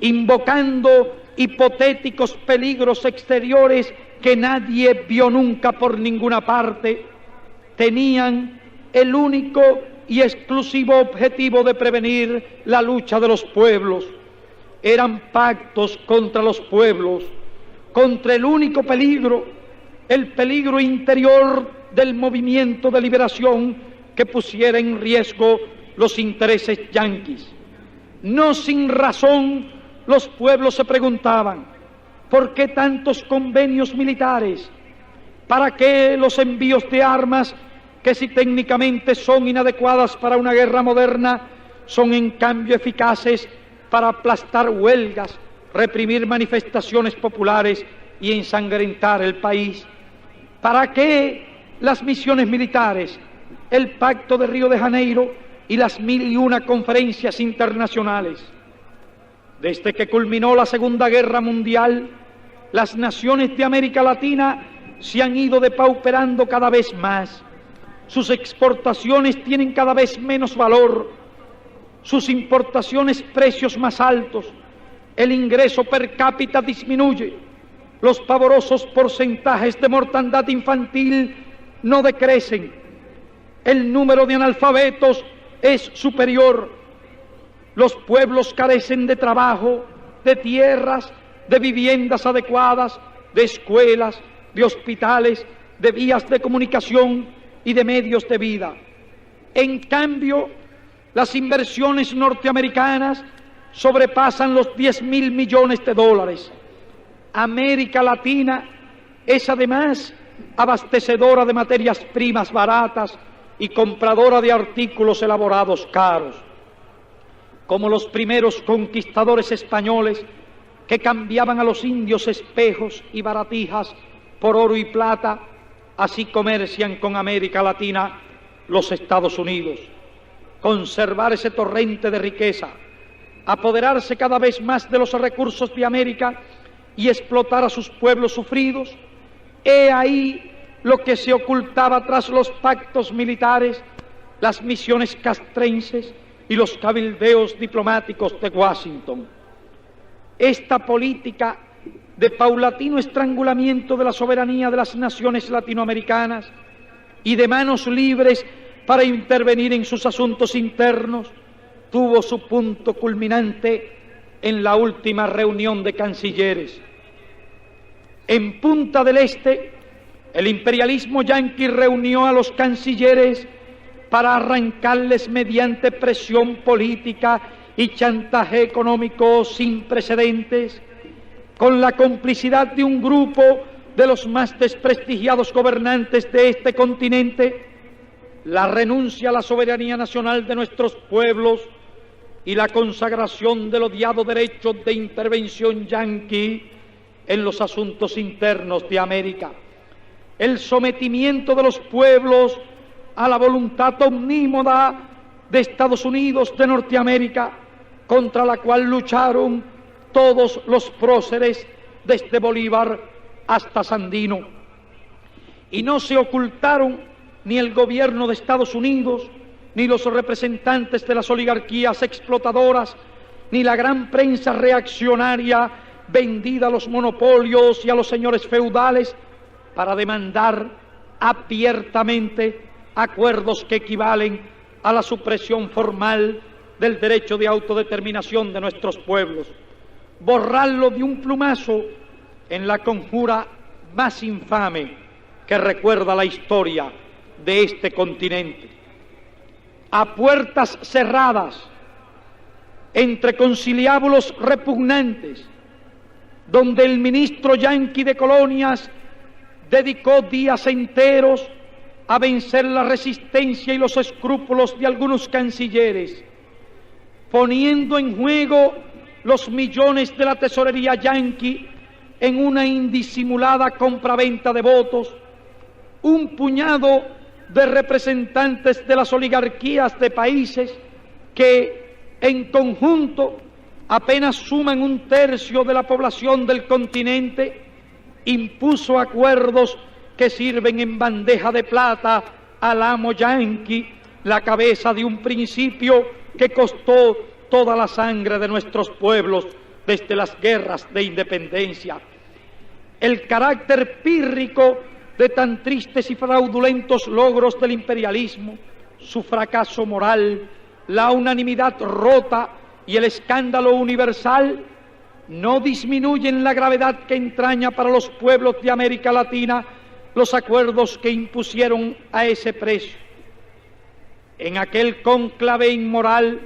invocando hipotéticos peligros exteriores que nadie vio nunca por ninguna parte, tenían el único y exclusivo objetivo de prevenir la lucha de los pueblos. Eran pactos contra los pueblos, contra el único peligro, el peligro interior del movimiento de liberación que pusiera en riesgo los intereses yanquis. No sin razón, los pueblos se preguntaban, ¿por qué tantos convenios militares? ¿Para qué los envíos de armas que, si técnicamente son inadecuadas para una guerra moderna, son en cambio eficaces para aplastar huelgas, reprimir manifestaciones populares y ensangrentar el país? ¿Para qué las misiones militares, el Pacto de Río de Janeiro y las 1001 conferencias internacionales? Desde que culminó la Segunda Guerra Mundial, las naciones de América Latina se han ido depauperando cada vez más. Sus exportaciones tienen cada vez menos valor, sus importaciones precios más altos, el ingreso per cápita disminuye, los pavorosos porcentajes de mortandad infantil no decrecen, el número de analfabetos es superior, los pueblos carecen de trabajo, de tierras, de viviendas adecuadas, de escuelas, de hospitales, de vías de comunicación y de medios de vida. En cambio, las inversiones norteamericanas sobrepasan los 10.000 millones de dólares. América Latina es además abastecedora de materias primas baratas y compradora de artículos elaborados caros. Como los primeros conquistadores españoles que cambiaban a los indios espejos y baratijas por oro y plata, así comercian con América Latina los Estados Unidos. Conservar ese torrente de riqueza, apoderarse cada vez más de los recursos de América y explotar a sus pueblos sufridos, he ahí lo que se ocultaba tras los pactos militares, las misiones castrenses y los cabildeos diplomáticos de Washington. Esta política de paulatino estrangulamiento de la soberanía de las naciones latinoamericanas y de manos libres para intervenir en sus asuntos internos, tuvo su punto culminante en la última reunión de cancilleres. En Punta del Este, el imperialismo yanqui reunió a los cancilleres para arrancarles mediante presión política y chantaje económico sin precedentes, con la complicidad de un grupo de los más desprestigiados gobernantes de este continente, la renuncia a la soberanía nacional de nuestros pueblos y la consagración del odiado derecho de intervención yanqui en los asuntos internos de América, el sometimiento de los pueblos a la voluntad omnímoda de Estados Unidos de Norteamérica, contra la cual lucharon todos los próceres desde Bolívar hasta Sandino. Y no se ocultaron ni el gobierno de Estados Unidos, ni los representantes de las oligarquías explotadoras, ni la gran prensa reaccionaria vendida a los monopolios y a los señores feudales para demandar abiertamente acuerdos que equivalen a la supresión formal del derecho de autodeterminación de nuestros pueblos, borrarlo de un plumazo en la conjura más infame que recuerda la historia de este continente. A puertas cerradas, entre conciliábulos repugnantes, donde el ministro yanqui de Colonias dedicó días enteros a vencer la resistencia y los escrúpulos de algunos cancilleres, poniendo en juego los millones de la tesorería yanqui en una indisimulada compraventa de votos, un puñado de representantes de las oligarquías de países que, en conjunto, apenas suman 1/3 de la población del continente, impuso acuerdos que sirven en bandeja de plata al amo yanqui la cabeza de un principio que costó toda la sangre de nuestros pueblos desde las guerras de independencia. El carácter pírrico de tan tristes y fraudulentos logros del imperialismo, su fracaso moral, la unanimidad rota y el escándalo universal no disminuyen la gravedad que entraña para los pueblos de América Latina los acuerdos que impusieron a ese precio. En aquel cónclave inmoral,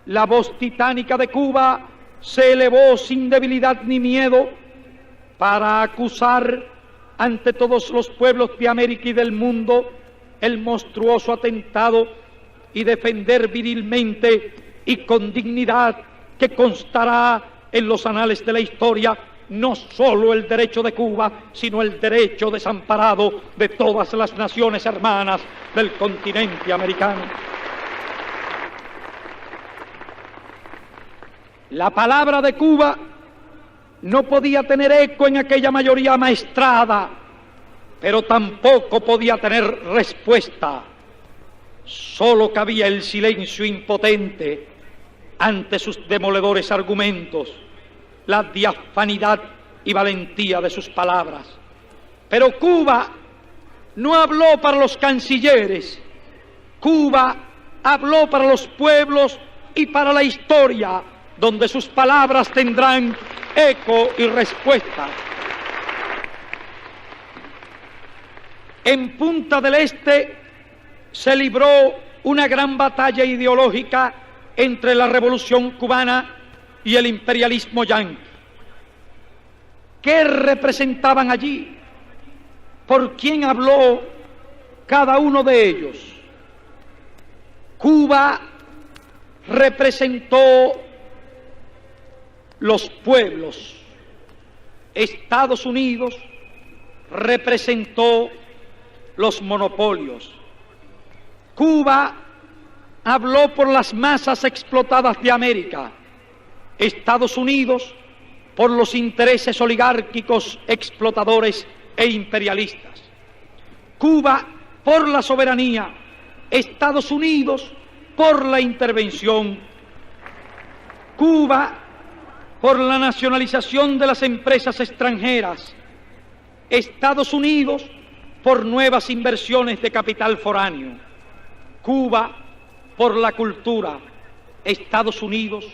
la voz titánica de Cuba se elevó sin debilidad ni miedo para acusar ante todos los pueblos de América y del mundo el monstruoso atentado y defender virilmente y con dignidad que constará en los anales de la historia no solo el derecho de Cuba, sino el derecho desamparado de todas las naciones hermanas del continente americano. La palabra de Cuba no podía tener eco en aquella mayoría amaestrada, pero tampoco podía tener respuesta. Solo cabía el silencio impotente ante sus demoledores argumentos, la diafanidad y valentía de sus palabras. Pero Cuba no habló para los cancilleres, Cuba habló para los pueblos y para la historia, donde sus palabras tendrán eco y respuesta. En Punta del Este se libró una gran batalla ideológica entre la Revolución Cubana y el imperialismo yanqui. ¿Qué representaban allí? ¿Por quién habló cada uno de ellos? Cuba representó los pueblos. Estados Unidos representó los monopolios. Cuba habló por las masas explotadas de América. Estados Unidos por los intereses oligárquicos, explotadores e imperialistas. Cuba por la soberanía. Estados Unidos por la intervención. Cuba por la nacionalización de las empresas extranjeras. Estados Unidos por nuevas inversiones de capital foráneo. Cuba por la cultura. Estados Unidos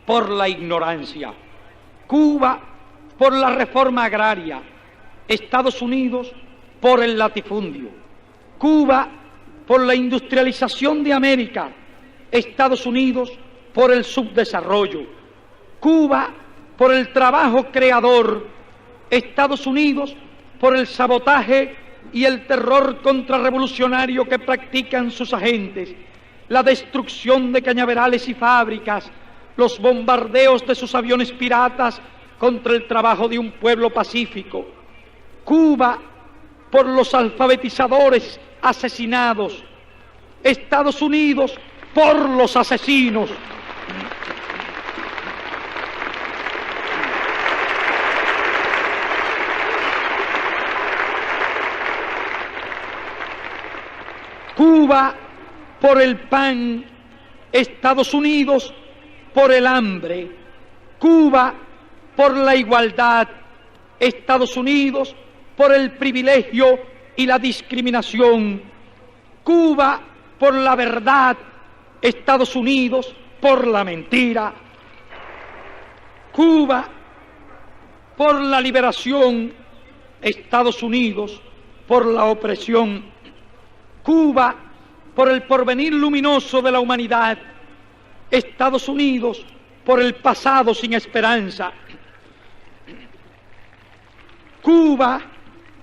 por la ignorancia. Cuba por la reforma agraria. Estados Unidos por el latifundio. Cuba por la industrialización de América. Estados Unidos por el subdesarrollo. Cuba por el trabajo creador. Estados Unidos por el sabotaje y el terror contrarrevolucionario que practican sus agentes, la destrucción de cañaverales y fábricas, los bombardeos de sus aviones piratas contra el trabajo de un pueblo pacífico. Cuba por los alfabetizadores asesinados. Estados Unidos por los asesinos. Cuba por el pan, Estados Unidos por el hambre. Cuba por la igualdad, Estados Unidos por el privilegio y la discriminación. Cuba por la verdad, Estados Unidos por la mentira. Cuba por la liberación, Estados Unidos por la opresión. Cuba por el porvenir luminoso de la humanidad, Estados Unidos por el pasado sin esperanza. Cuba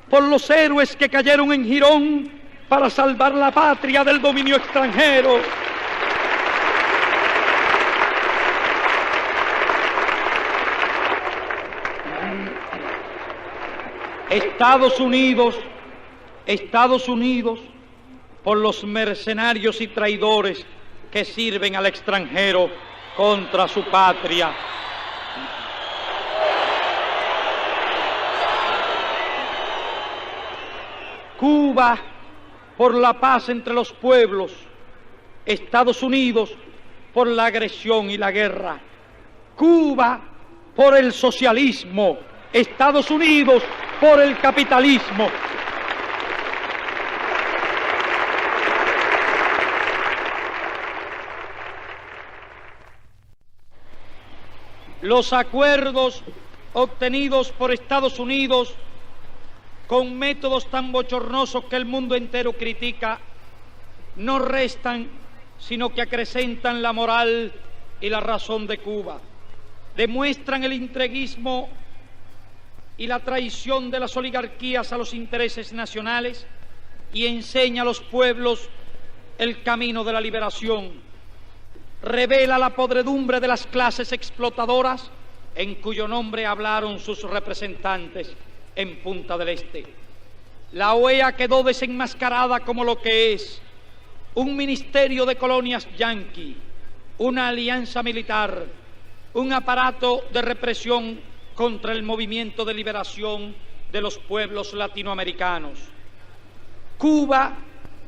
por los héroes que cayeron en Girón para salvar la patria del dominio extranjero. Estados Unidos por los mercenarios y traidores que sirven al extranjero contra su patria. Cuba por la paz entre los pueblos, Estados Unidos por la agresión y la guerra. Cuba por el socialismo, Estados Unidos por el capitalismo. Los acuerdos obtenidos por Estados Unidos con métodos tan bochornosos que el mundo entero critica, no restan, sino que acrecentan la moral y la razón de Cuba. Demuestran el intriguismo y la traición de las oligarquías a los intereses nacionales y enseña a los pueblos el camino de la liberación. Revela la podredumbre de las clases explotadoras en cuyo nombre hablaron sus representantes en Punta del Este. La OEA quedó desenmascarada como lo que es: un ministerio de colonias yanqui, una alianza militar, un aparato de represión contra el movimiento de liberación de los pueblos latinoamericanos. Cuba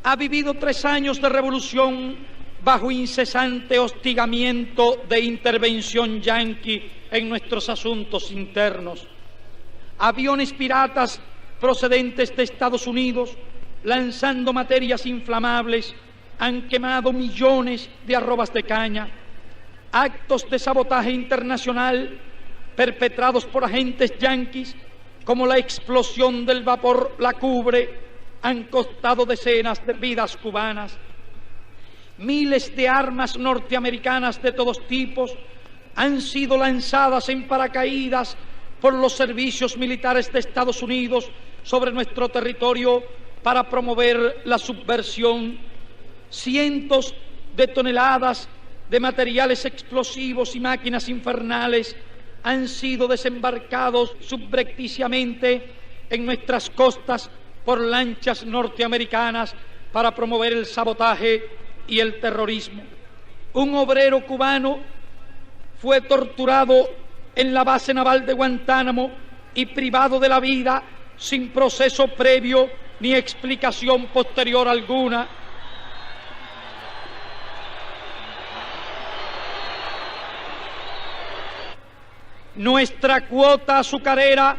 ha vivido 3 años de revolución bajo incesante hostigamiento de intervención yanqui en nuestros asuntos internos. Aviones piratas procedentes de Estados Unidos, lanzando materias inflamables, han quemado millones de arrobas de caña. Actos de sabotaje internacional perpetrados por agentes yanquis, como la explosión del vapor La Cubre, han costado decenas de vidas cubanas. Miles de armas norteamericanas de todos tipos han sido lanzadas en paracaídas por los servicios militares de Estados Unidos sobre nuestro territorio para promover la subversión. Cientos de toneladas de materiales explosivos y máquinas infernales han sido desembarcados subrepticiamente en nuestras costas por lanchas norteamericanas para promover el sabotaje y el terrorismo. Un obrero cubano fue torturado en la base naval de Guantánamo y privado de la vida sin proceso previo ni explicación posterior alguna. Nuestra cuota azucarera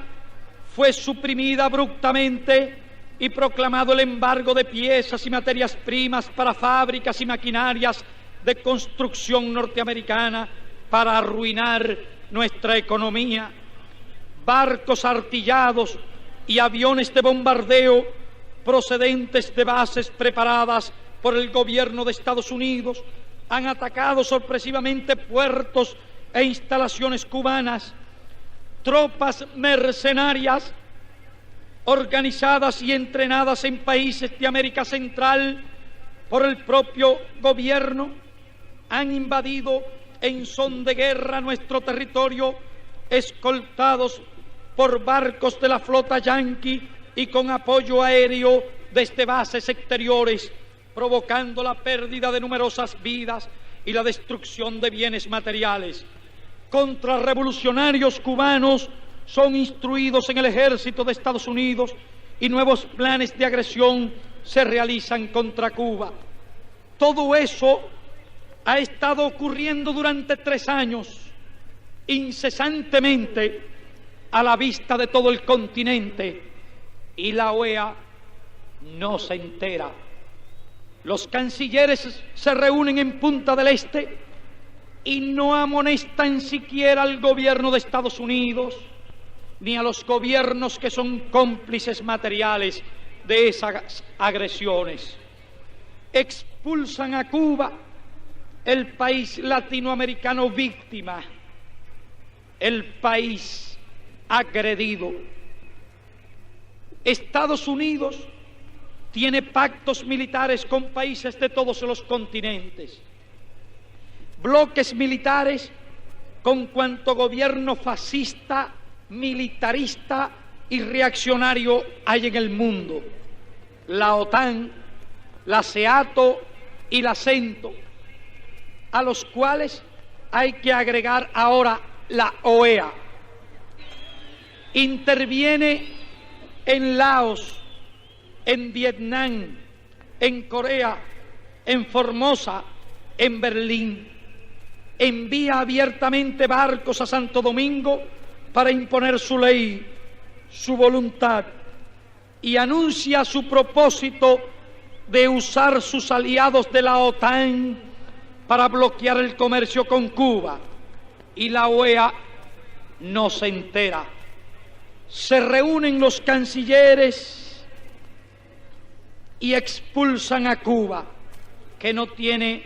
fue suprimida abruptamente y proclamado el embargo de piezas y materias primas para fábricas y maquinarias de construcción norteamericana para arruinar nuestra economía. Barcos artillados y aviones de bombardeo procedentes de bases preparadas por el gobierno de Estados Unidos han atacado sorpresivamente puertos e instalaciones cubanas. Tropas mercenarias organizadas y entrenadas en países de América Central por el propio gobierno han invadido en son de guerra nuestro territorio, escoltados por barcos de la flota yanqui y con apoyo aéreo desde bases exteriores, provocando la pérdida de numerosas vidas y la destrucción de bienes materiales. Contrarrevolucionarios cubanos son instruidos en el ejército de Estados Unidos y nuevos planes de agresión se realizan contra Cuba. Todo eso ha estado ocurriendo durante 3 años, incesantemente, a la vista de todo el continente, y la OEA no se entera. Los cancilleres se reúnen en Punta del Este y no amonestan siquiera al gobierno de Estados Unidos ni a los gobiernos que son cómplices materiales de esas agresiones. Expulsan a Cuba, el país latinoamericano víctima, el país agredido. Estados Unidos tiene pactos militares con países de todos los continentes, bloques militares con cuanto gobierno fascista, militarista y reaccionario hay en el mundo: la OTAN, la SEATO y la CENTO, a los cuales hay que agregar ahora la OEA. Interviene en Laos, en Vietnam, en Corea, en Formosa, en Berlín. Envía abiertamente barcos a Santo Domingo para imponer su ley, su voluntad, y anuncia su propósito de usar sus aliados de la OTAN para bloquear el comercio con Cuba. Y la OEA no se entera. Se reúnen los cancilleres y expulsan a Cuba, que no tiene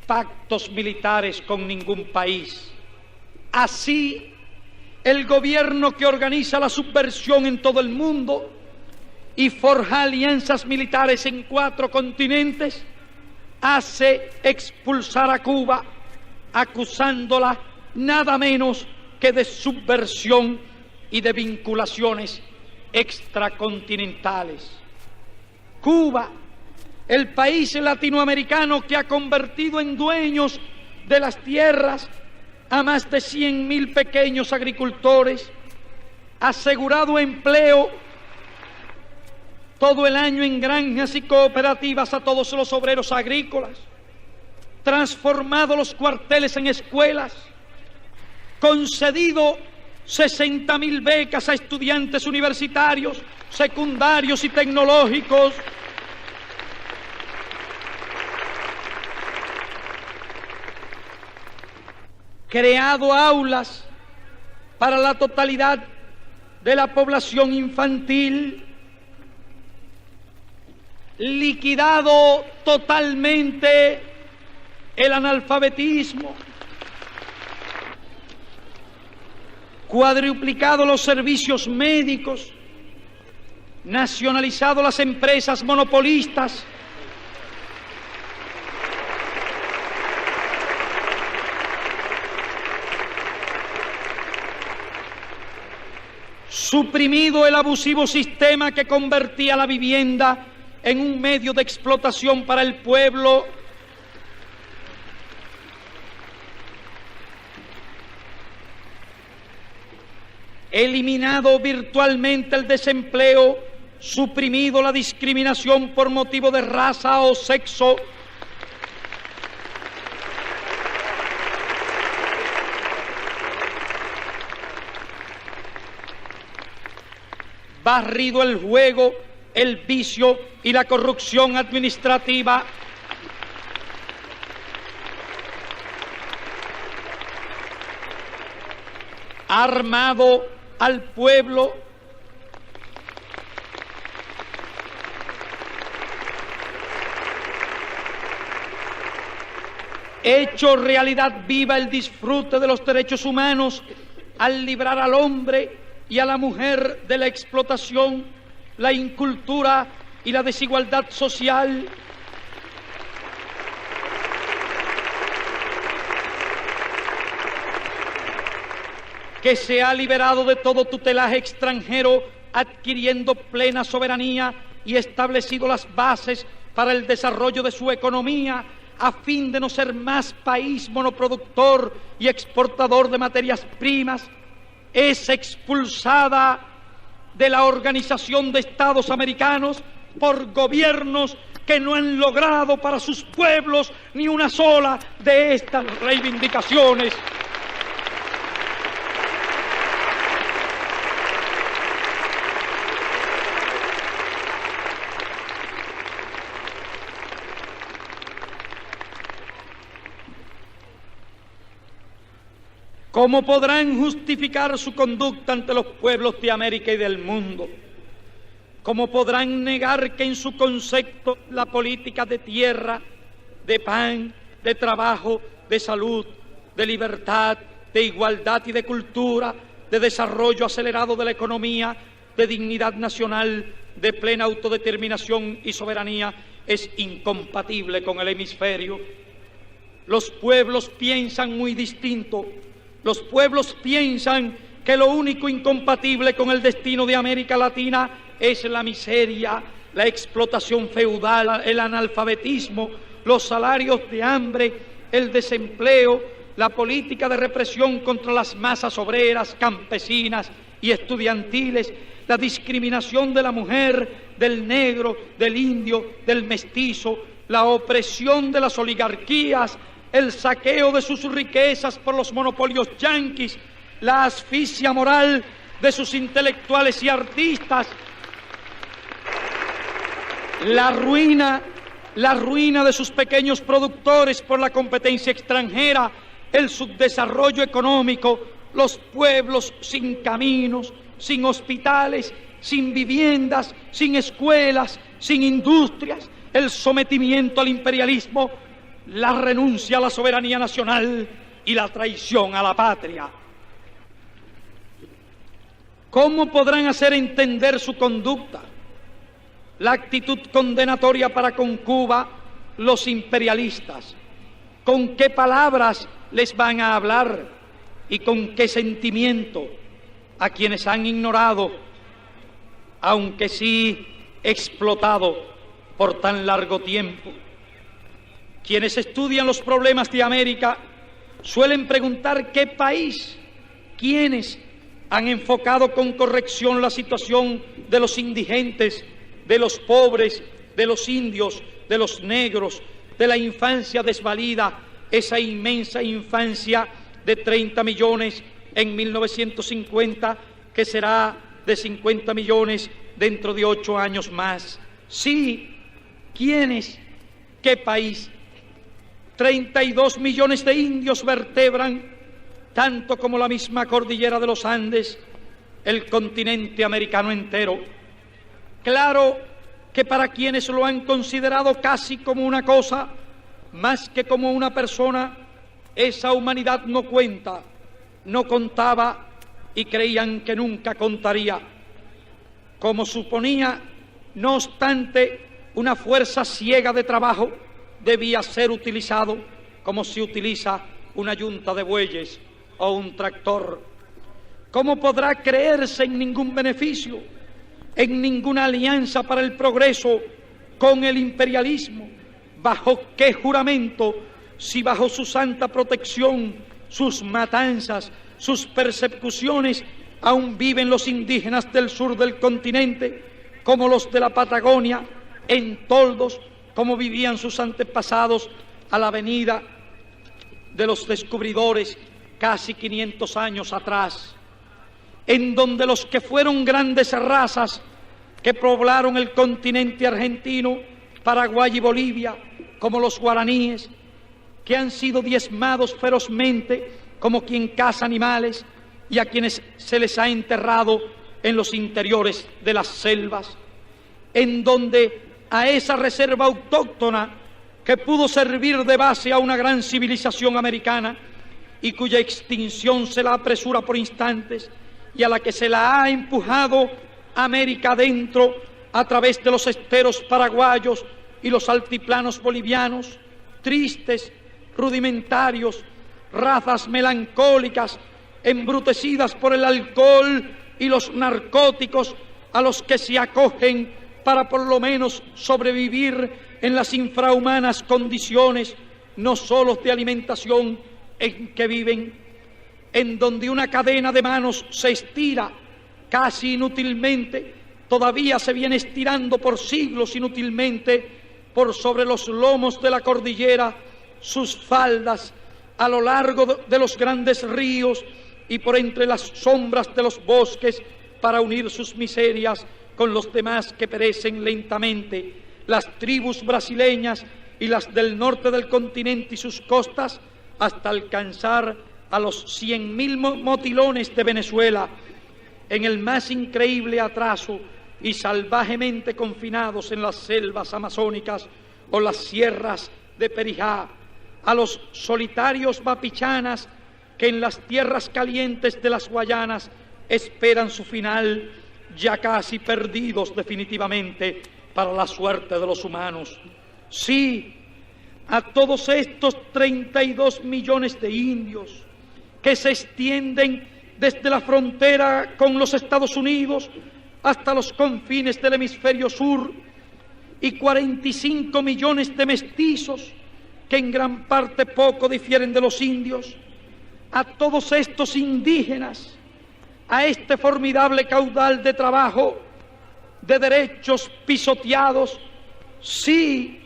pactos militares con ningún país. Así, el gobierno que organiza la subversión en todo el mundo y forja alianzas militares en 4 continentes, hace expulsar a Cuba, acusándola nada menos que de subversión y de vinculaciones extracontinentales. Cuba, el país latinoamericano que ha convertido en dueños de las tierras a más de 100.000 pequeños agricultores, asegurado empleo todo el año en granjas y cooperativas a todos los obreros agrícolas, transformado los cuarteles en escuelas, concedido 60.000 becas a estudiantes universitarios, secundarios y tecnológicos, creado aulas para la totalidad de la población infantil, liquidado totalmente el analfabetismo, cuadruplicado los servicios médicos, nacionalizado las empresas monopolistas, suprimido el abusivo sistema que convertía la vivienda en un medio de explotación para el pueblo, eliminado virtualmente el desempleo, suprimido la discriminación por motivo de raza o sexo, barrido el juego, el vicio y la corrupción administrativa, armado al pueblo, hecho realidad viva el disfrute de los derechos humanos al librar al hombre y a la mujer de la explotación, la incultura y la desigualdad social, que se ha liberado de todo tutelaje extranjero, adquiriendo plena soberanía y establecido las bases para el desarrollo de su economía, a fin de no ser más país monoproductor y exportador de materias primas, es expulsada de la Organización de Estados Americanos por gobiernos que no han logrado para sus pueblos ni una sola de estas reivindicaciones. ¿Cómo podrán justificar su conducta ante los pueblos de América y del mundo? ¿Cómo podrán negar que en su concepto la política de tierra, de pan, de trabajo, de salud, de libertad, de igualdad y de cultura, de desarrollo acelerado de la economía, de dignidad nacional, de plena autodeterminación y soberanía es incompatible con el hemisferio? Los pueblos piensan muy distinto. Los pueblos piensan que lo único incompatible con el destino de América Latina es la miseria, la explotación feudal, el analfabetismo, los salarios de hambre, el desempleo, la política de represión contra las masas obreras, campesinas y estudiantiles, la discriminación de la mujer, del negro, del indio, del mestizo, la opresión de las oligarquías, el saqueo de sus riquezas por los monopolios yanquis, la asfixia moral de sus intelectuales y artistas, la ruina de sus pequeños productores por la competencia extranjera, el subdesarrollo económico, los pueblos sin caminos, sin hospitales, sin viviendas, sin escuelas, sin industrias, el sometimiento al imperialismo, la renuncia a la soberanía nacional y la traición a la patria. ¿Cómo podrán hacer entender su conducta, la actitud condenatoria para con Cuba los imperialistas? ¿Con qué palabras les van a hablar y con qué sentimiento a quienes han ignorado, aunque sí explotado por tan largo tiempo? Quienes estudian los problemas de América suelen preguntar qué país, quiénes han enfocado con corrección la situación de los indigentes, de los pobres, de los indios, de los negros, de la infancia desvalida, esa inmensa infancia de 30 millones en 1950, que será de 50 millones dentro de 8 años más. Sí, ¿quiénes? ¿Qué país? 32 millones de indios vertebran, tanto como la misma cordillera de los Andes, el continente americano entero. Claro que para quienes lo han considerado casi como una cosa, más que como una persona, esa humanidad no cuenta, no contaba y creían que nunca contaría. Como suponía, no obstante, una fuerza ciega de trabajo debía ser utilizado como se utiliza una yunta de bueyes o un tractor. ¿Cómo podrá creerse en ningún beneficio, en ninguna alianza para el progreso con el imperialismo? ¿Bajo qué juramento, si bajo su santa protección, sus matanzas, sus persecuciones, aún viven los indígenas del sur del continente, como los de la Patagonia, en toldos, como vivían sus antepasados a la venida de los descubridores casi 500 años atrás, en donde los que fueron grandes razas que poblaron el continente argentino, Paraguay y Bolivia, como los guaraníes, que han sido diezmados ferozmente como quien caza animales y a quienes se les ha enterrado en los interiores de las selvas, en donde a esa reserva autóctona que pudo servir de base a una gran civilización americana y cuya extinción se la apresura por instantes y a la que se la ha empujado América adentro a través de los esteros paraguayos y los altiplanos bolivianos, tristes, rudimentarios, razas melancólicas, embrutecidas por el alcohol y los narcóticos a los que se acogen para por lo menos sobrevivir en las infrahumanas condiciones, no solo de alimentación en que viven, en donde una cadena de manos se estira casi inútilmente, todavía se viene estirando por siglos inútilmente por sobre los lomos de la cordillera, sus faldas, a lo largo de los grandes ríos y por entre las sombras de los bosques, para unir sus miserias con los demás que perecen lentamente, las tribus brasileñas y las del norte del continente y sus costas, hasta alcanzar a los 100.000 motilones de Venezuela, en el más increíble atraso y salvajemente confinados en las selvas amazónicas o las sierras de Perijá, a los solitarios bapichanas que en las tierras calientes de las Guayanas esperan su final, ya casi perdidos definitivamente para la suerte de los humanos. Sí, a todos estos 32 millones de indios que se extienden desde la frontera con los Estados Unidos hasta los confines del hemisferio sur, y 45 millones de mestizos que en gran parte poco difieren de los indios, a todos estos indígenas, a este formidable caudal de trabajo, de derechos pisoteados, sí,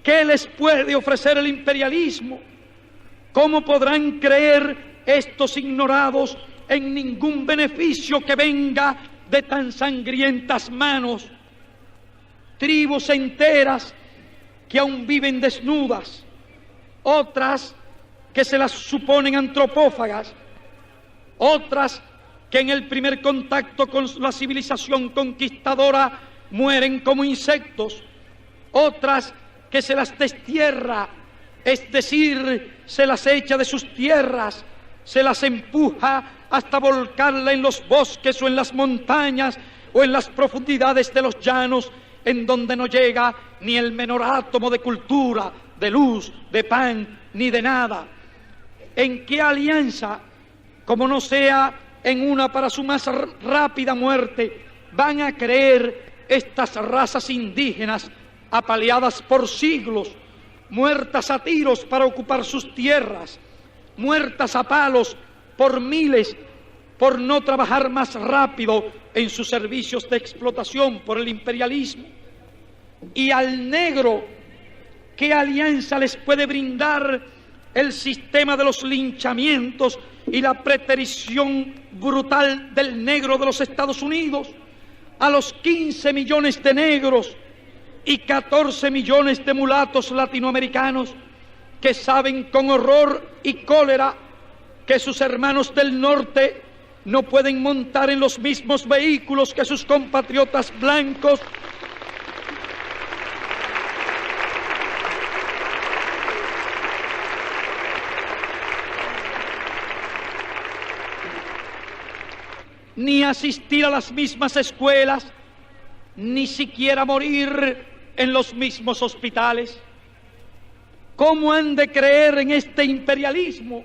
¿qué les puede ofrecer el imperialismo? ¿Cómo podrán creer estos ignorados en ningún beneficio que venga de tan sangrientas manos? Tribus enteras que aún viven desnudas, otras que se las suponen antropófagas, otras que en el primer contacto con la civilización conquistadora mueren como insectos, otras que se las destierra, es decir, se las echa de sus tierras, se las empuja hasta volcarla en los bosques o en las montañas o en las profundidades de los llanos, en donde no llega ni el menor átomo de cultura, de luz, de pan, ni de nada. ¿En qué alianza, como no sea en una para su más rápida muerte, van a creer estas razas indígenas apaleadas por siglos, muertas a tiros para ocupar sus tierras, muertas a palos por miles, por no trabajar más rápido en sus servicios de explotación por el imperialismo? Y al negro, ¿qué alianza les puede brindar el sistema de los linchamientos y la preterición brutal del negro de los Estados Unidos? A los 15 millones de negros y 14 millones de mulatos latinoamericanos que saben con horror y cólera que sus hermanos del norte no pueden montar en los mismos vehículos que sus compatriotas blancos, ni asistir a las mismas escuelas, ni siquiera morir en los mismos hospitales. ¿Cómo han de creer en este imperialismo,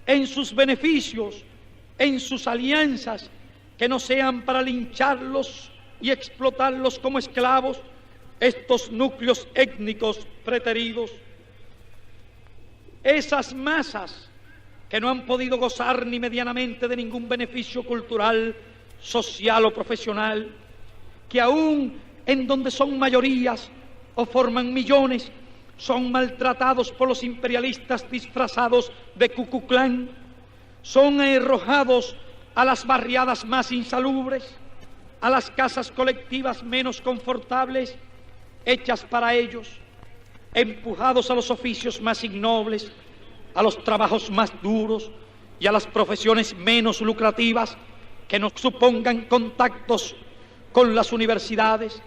en sus beneficios, en sus alianzas, que no sean para lincharlos y explotarlos como esclavos, estos núcleos étnicos preteridos? Esas masas que no han podido gozar ni medianamente de ningún beneficio cultural, social o profesional, que aún en donde son mayorías o forman millones, son maltratados por los imperialistas disfrazados de Ku Klux Klan, son arrojados a las barriadas más insalubres, a las casas colectivas menos confortables, hechas para ellos, empujados a los oficios más ignobles, a los trabajos más duros y a las profesiones menos lucrativas que no supongan contactos con las universidades,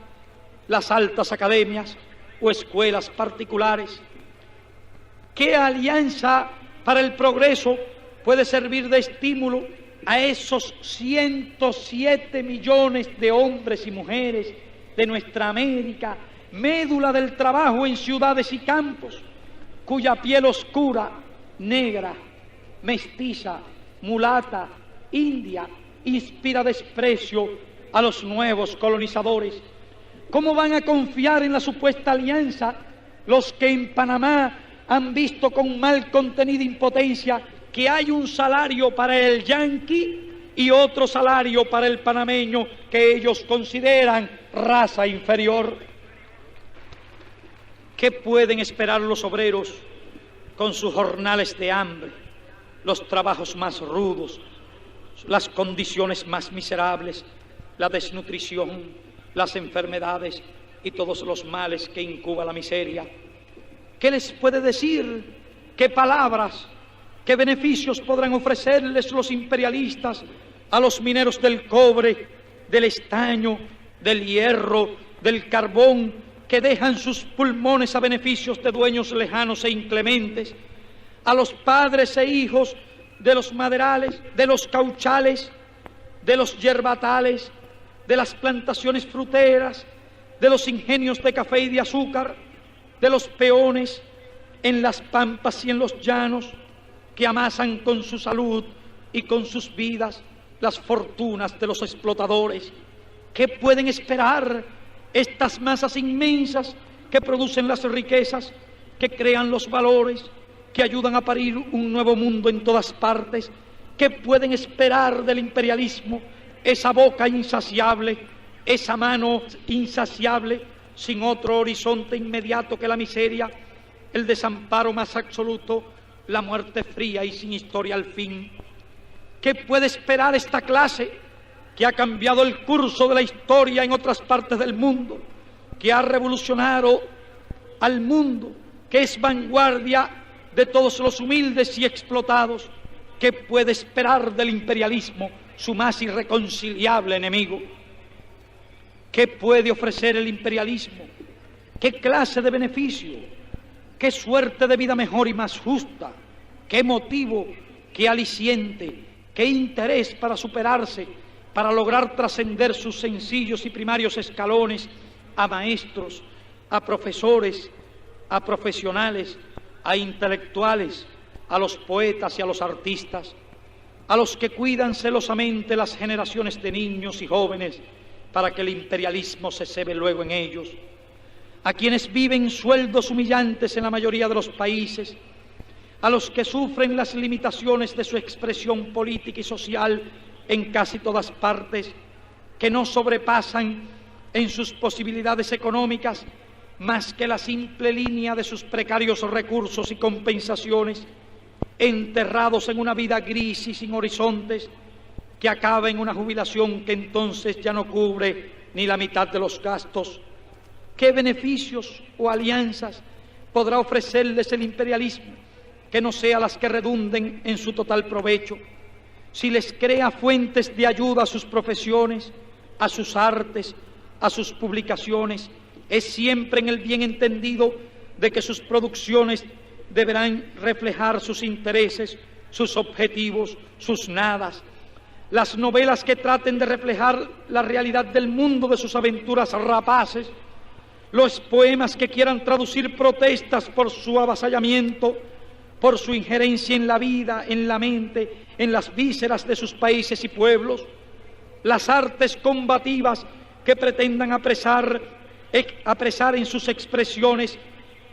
las altas academias o escuelas particulares. ¿Qué alianza para el progreso puede servir de estímulo a esos 107 millones de hombres y mujeres de nuestra América, médula del trabajo en ciudades y campos, cuya piel oscura, negra, mestiza, mulata, india, inspira desprecio a los nuevos colonizadores? ¿Cómo van a confiar en la supuesta alianza los que en Panamá han visto con mal contenida impotencia que hay un salario para el yanqui y otro salario para el panameño que ellos consideran raza inferior? ¿Qué pueden esperar los obreros con sus jornales de hambre, los trabajos más rudos, las condiciones más miserables, la desnutrición, las enfermedades y todos los males que incuba la miseria? ¿Qué les puede decir? ¿Qué palabras, qué beneficios podrán ofrecerles los imperialistas a los mineros del cobre, del estaño, del hierro, del carbón, que dejan sus pulmones a beneficios de dueños lejanos e inclementes, a los padres e hijos de los maderales, de los cauchales, de los yerbatales, de las plantaciones fruteras, de los ingenios de café y de azúcar, de los peones en las pampas y en los llanos, que amasan con su salud y con sus vidas las fortunas de los explotadores? ¿Qué pueden esperar estas masas inmensas que producen las riquezas que crean los valores, que ayudan a parir un nuevo mundo en todas partes. ¿Qué pueden esperar del imperialismo? Esa boca insaciable, esa mano insaciable, sin otro horizonte inmediato que la miseria, el desamparo más absoluto, la muerte fría y sin historia al fin. ¿Qué puede esperar esta clase que ha cambiado el curso de la historia en otras partes del mundo, que ha revolucionado al mundo, que es vanguardia de todos los humildes y explotados? ¿Qué puede esperar del imperialismo, su más irreconciliable enemigo? ¿Qué puede ofrecer el imperialismo? ¿Qué clase de beneficio? ¿Qué suerte de vida mejor y más justa? ¿Qué motivo? ¿Qué aliciente? ¿Qué interés para superarse, para lograr trascender sus sencillos y primarios escalones a maestros, a profesores, a profesionales, a intelectuales, a los poetas y a los artistas, a los que cuidan celosamente las generaciones de niños y jóvenes para que el imperialismo se cebe luego en ellos, a quienes viven sueldos humillantes en la mayoría de los países, a los que sufren las limitaciones de su expresión política y social en casi todas partes, que no sobrepasan en sus posibilidades económicas más que la simple línea de sus precarios recursos y compensaciones, enterrados en una vida gris y sin horizontes, que acaba en una jubilación que entonces ya no cubre ni la mitad de los gastos. ¿Qué beneficios o alianzas podrá ofrecerles el imperialismo que no sean las que redunden en su total provecho? Si les crea fuentes de ayuda a sus profesiones, a sus artes, a sus publicaciones, es siempre en el bien entendido de que sus producciones deberán reflejar sus intereses, sus objetivos, sus nadas. Las novelas que traten de reflejar la realidad del mundo de sus aventuras rapaces, los poemas que quieran traducir protestas por su avasallamiento, por su injerencia en la vida, en la mente, en las vísceras de sus países y pueblos, las artes combativas que pretendan apresar en sus expresiones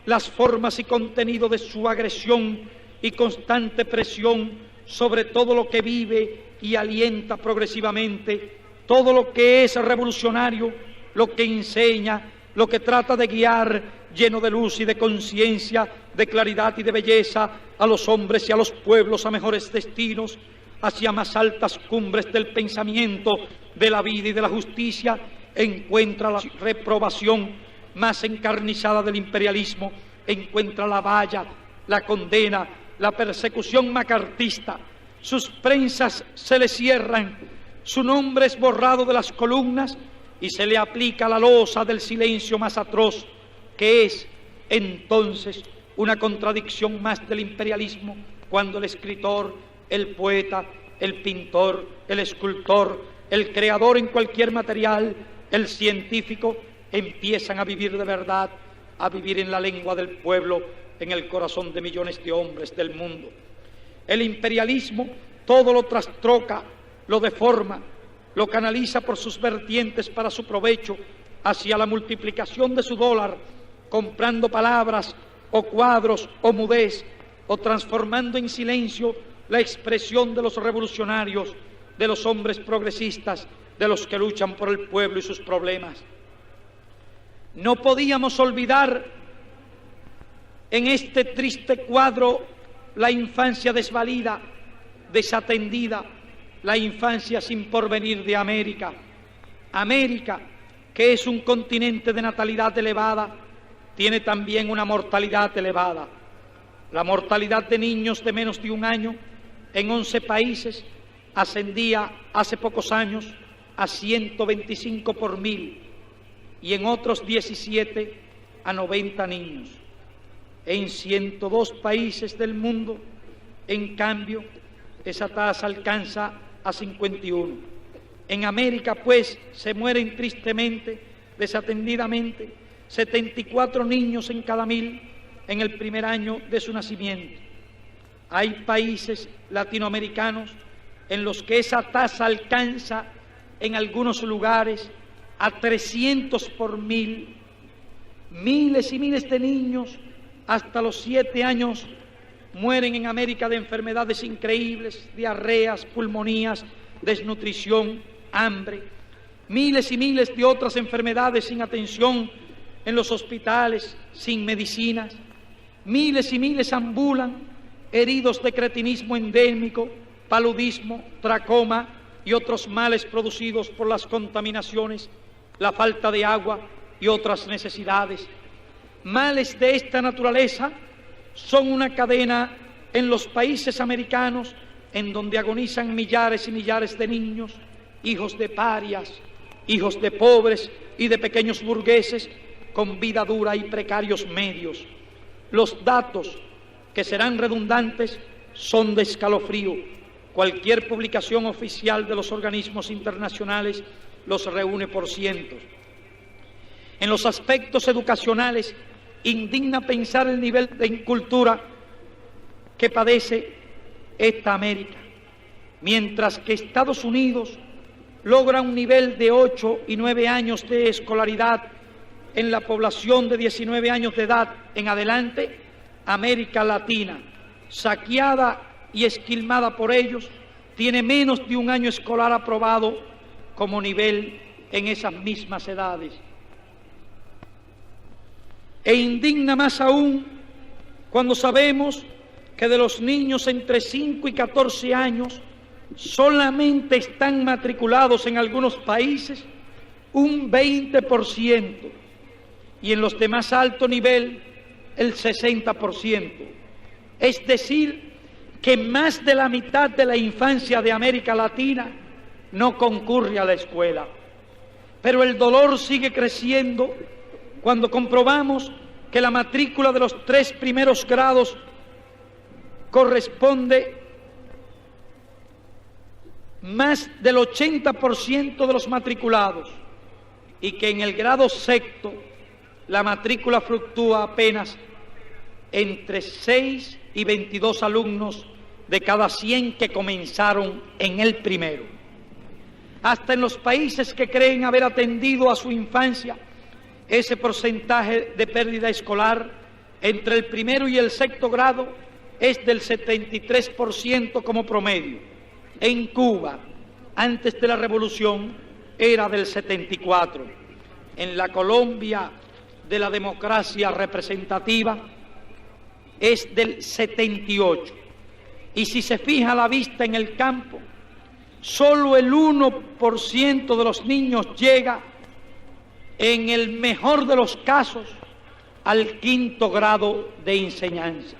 las formas y contenido de su agresión y constante presión sobre todo lo que vive y alienta progresivamente, todo lo que es revolucionario, lo que enseña, lo que trata de guiar, lleno de luz y de conciencia, de claridad y de belleza, a los hombres y a los pueblos a mejores destinos, hacia más altas cumbres del pensamiento, de la vida y de la justicia, encuentra la reprobación más encarnizada del imperialismo, encuentra la valla, la condena, la persecución macartista. Sus prensas se le cierran, su nombre es borrado de las columnas y se le aplica la losa del silencio más atroz, que es entonces una contradicción más del imperialismo, cuando el escritor, el poeta, el pintor, el escultor, el creador en cualquier material, el científico, empiezan a vivir de verdad, a vivir en la lengua del pueblo, en el corazón de millones de hombres del mundo. El imperialismo todo lo trastroca, lo deforma, lo canaliza por sus vertientes para su provecho hacia la multiplicación de su dólar, comprando palabras o cuadros o mudez, o transformando en silencio la expresión de los revolucionarios, de los hombres progresistas, de los que luchan por el pueblo y sus problemas. No podíamos olvidar en este triste cuadro la infancia desvalida, desatendida, la infancia sin porvenir de América. América, que es un continente de natalidad elevada, tiene también una mortalidad elevada. La mortalidad de niños de menos de un año en 11 países ascendía hace pocos años a 125 por 1000 y en otros 17 a 90 niños. En 102 países del mundo, en cambio, esa tasa alcanza a 51. En América, pues, se mueren tristemente, desatendidamente, 74 niños en cada 1000 en el primer año de su nacimiento. Hay países latinoamericanos en los que esa tasa alcanza en algunos lugares a 300 por 1000. Miles y miles de niños hasta los 7 años mueren en América de enfermedades increíbles, diarreas, pulmonías, desnutrición, hambre, miles y miles de otras enfermedades sin atención en los hospitales, sin medicinas. Miles y miles ambulan heridos de cretinismo endémico, paludismo, tracoma y otros males producidos por las contaminaciones, la falta de agua y otras necesidades. Males de esta naturaleza son una cadena en los países americanos en donde agonizan millares y millares de niños, hijos de parias, hijos de pobres y de pequeños burgueses con vida dura y precarios medios. Los datos, que serán redundantes, son de escalofrío. Cualquier publicación oficial de los organismos internacionales los reúne por cientos. En los aspectos educacionales, indigna pensar el nivel de incultura que padece esta América, mientras que Estados Unidos logra un nivel de 8 y 9 años de escolaridad en la población de 19 años de edad en adelante. América Latina, saqueada y esquilmada por ellos, tiene menos de un año escolar aprobado como nivel en esas mismas edades. E indigna más aún cuando sabemos que de los niños entre 5 y 14 años solamente están matriculados en algunos países un 20% y en los de más alto nivel el 60%. Es decir, que más de la mitad de la infancia de América Latina no concurre a la escuela. Pero el dolor sigue creciendo cuando comprobamos que la matrícula de los 3 primeros grados corresponde más del 80% de los matriculados y que en el grado sexto la matrícula fluctúa apenas entre 6 y 22 alumnos de cada 100 que comenzaron en el primero. Hasta en los países que creen haber atendido a su infancia, ese porcentaje de pérdida escolar entre el primero y el sexto grado es del 73% como promedio. En Cuba, antes de la revolución, era del 74%. En la Colombia de la democracia representativa es del 78%. Y si se fija la vista en el campo, solo el 1% de los niños llega, en el mejor de los casos, al 5º grado de enseñanza.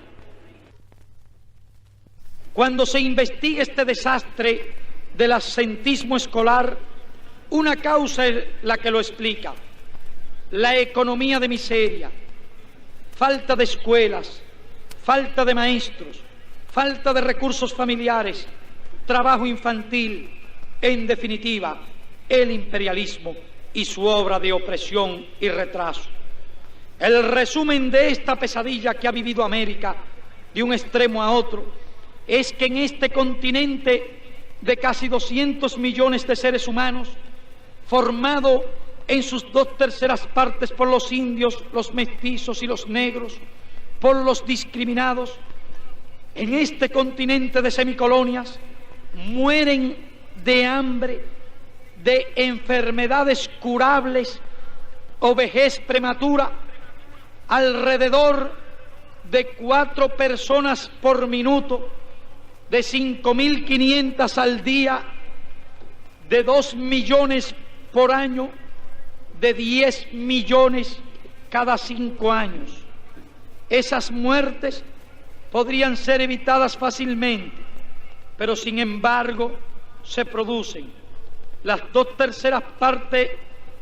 Cuando se investiga este desastre del absentismo escolar, una causa es la que lo explica: la economía de miseria, falta de escuelas, falta de maestros, falta de recursos familiares, trabajo infantil, en definitiva, el imperialismo y su obra de opresión y retraso. El resumen de esta pesadilla que ha vivido América de un extremo a otro es que en este continente de casi 200 millones de seres humanos, formado en sus 2/3 partes por los indios, los mestizos y los negros, por los discriminados, en este continente de semicolonias mueren de hambre, de enfermedades curables o vejez prematura alrededor de 4 personas por minuto, de 5.500 al día, de 2 millones por año, de 10 millones cada 5 años. Esas muertes podrían ser evitadas fácilmente, pero sin embargo se producen. Las 2/3 partes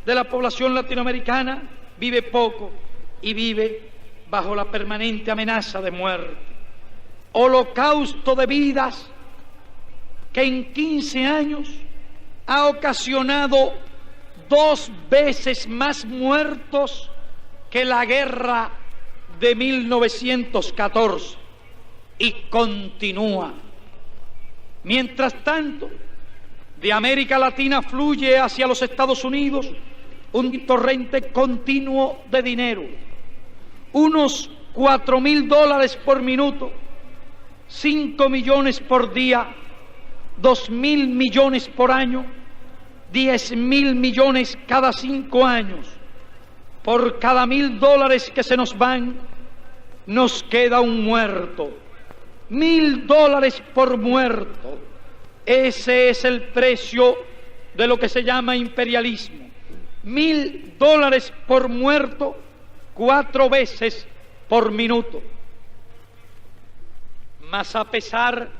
de la población latinoamericana vive poco y vive bajo la permanente amenaza de muerte. Holocausto de vidas que en 15 años ha ocasionado 2 veces más muertos que la guerra de 1914 y continúa. Mientras tanto, de América Latina fluye hacia los Estados Unidos un torrente continuo de dinero. Unos $4.000 por minuto, 5 millones por día, 2.000 millones por año, 10.000 millones cada 5 años. Por cada $1.000 que se nos van, nos queda un muerto. $1.000 por muerto. Ese es el precio de lo que se llama imperialismo. $1.000 por muerto, 4 veces por minuto. Mas a pesar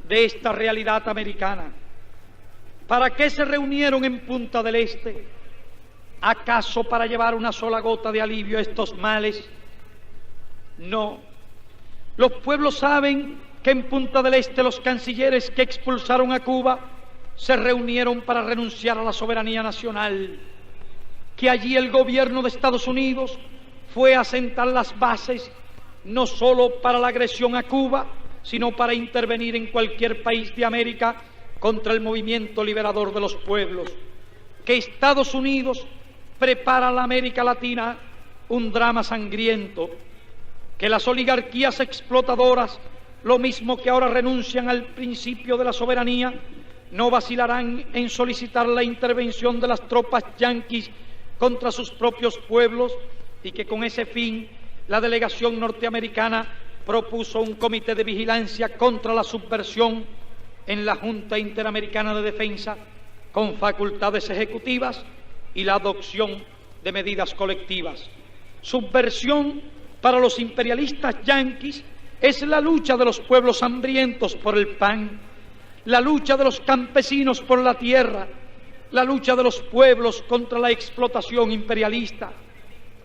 de esta realidad americana, ¿para qué se reunieron en Punta del Este? ¿Acaso para llevar una sola gota de alivio a estos males? No. Los pueblos saben que en Punta del Este los cancilleres que expulsaron a Cuba se reunieron para renunciar a la soberanía nacional, que allí el gobierno de Estados Unidos fue a sentar las bases no solo para la agresión a Cuba, sino para intervenir en cualquier país de América contra el movimiento liberador de los pueblos, que Estados Unidos prepara a la América Latina un drama sangriento, que las oligarquías explotadoras, lo mismo que ahora renuncian al principio de la soberanía, no vacilarán en solicitar la intervención de las tropas yanquis contra sus propios pueblos, y que con ese fin la delegación norteamericana propuso un comité de vigilancia contra la subversión en la Junta Interamericana de Defensa, con facultades ejecutivas y la adopción de medidas colectivas. Subversión para los imperialistas yanquis es la lucha de los pueblos hambrientos por el pan, la lucha de los campesinos por la tierra, la lucha de los pueblos contra la explotación imperialista.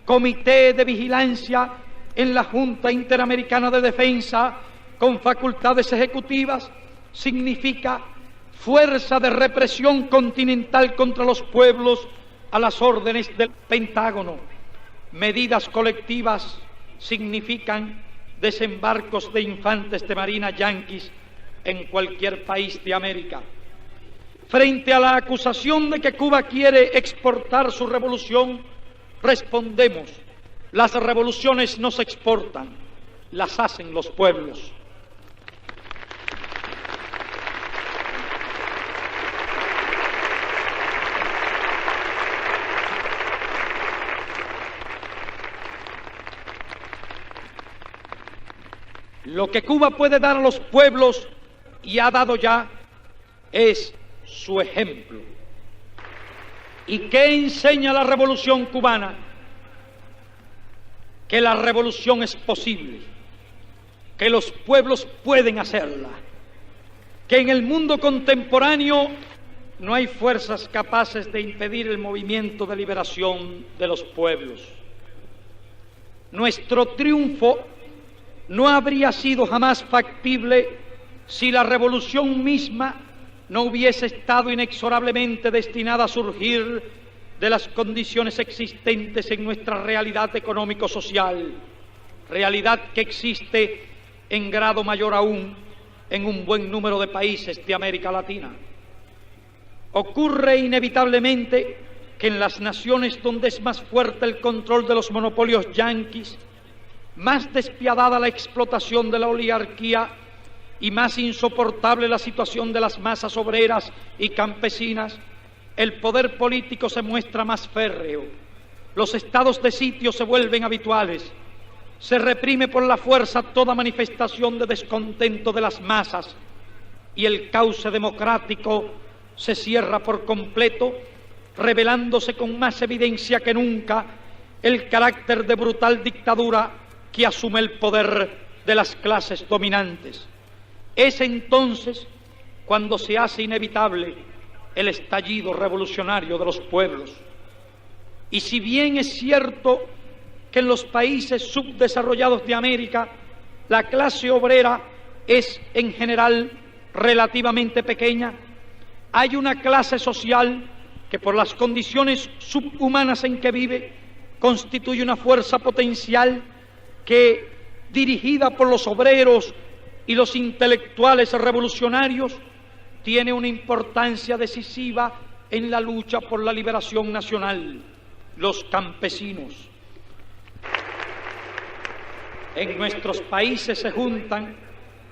Comité de vigilancia en la Junta Interamericana de Defensa con facultades ejecutivas significa fuerza de represión continental contra los pueblos a las órdenes del Pentágono. Medidas colectivas significan desembarcos de infantes de marina yanquis en cualquier país de América. Frente a la acusación de que Cuba quiere exportar su revolución, respondemos: las revoluciones no se exportan, las hacen los pueblos. Lo que Cuba puede dar a los pueblos, y ha dado ya, es su ejemplo. ¿Y qué enseña la revolución cubana? Que la revolución es posible, que los pueblos pueden hacerla, que en el mundo contemporáneo no hay fuerzas capaces de impedir el movimiento de liberación de los pueblos. Nuestro triunfo no habría sido jamás factible si la revolución misma no hubiese estado inexorablemente destinada a surgir de las condiciones existentes en nuestra realidad económico-social, realidad que existe en grado mayor aún en un buen número de países de América Latina. Ocurre inevitablemente que en las naciones donde es más fuerte el control de los monopolios yanquis, más despiadada la explotación de la oligarquía y más insoportable la situación de las masas obreras y campesinas, el poder político se muestra más férreo, los estados de sitio se vuelven habituales, se reprime por la fuerza toda manifestación de descontento de las masas y el cauce democrático se cierra por completo, revelándose con más evidencia que nunca el carácter de brutal dictadura que asume el poder de las clases dominantes. Es entonces cuando se hace inevitable el estallido revolucionario de los pueblos. Y si bien es cierto que en los países subdesarrollados de América la clase obrera es en general relativamente pequeña, hay una clase social que por las condiciones subhumanas en que vive constituye una fuerza potencial que, dirigida por los obreros y los intelectuales revolucionarios, tiene una importancia decisiva en la lucha por la liberación nacional: los campesinos. En nuestros países se juntan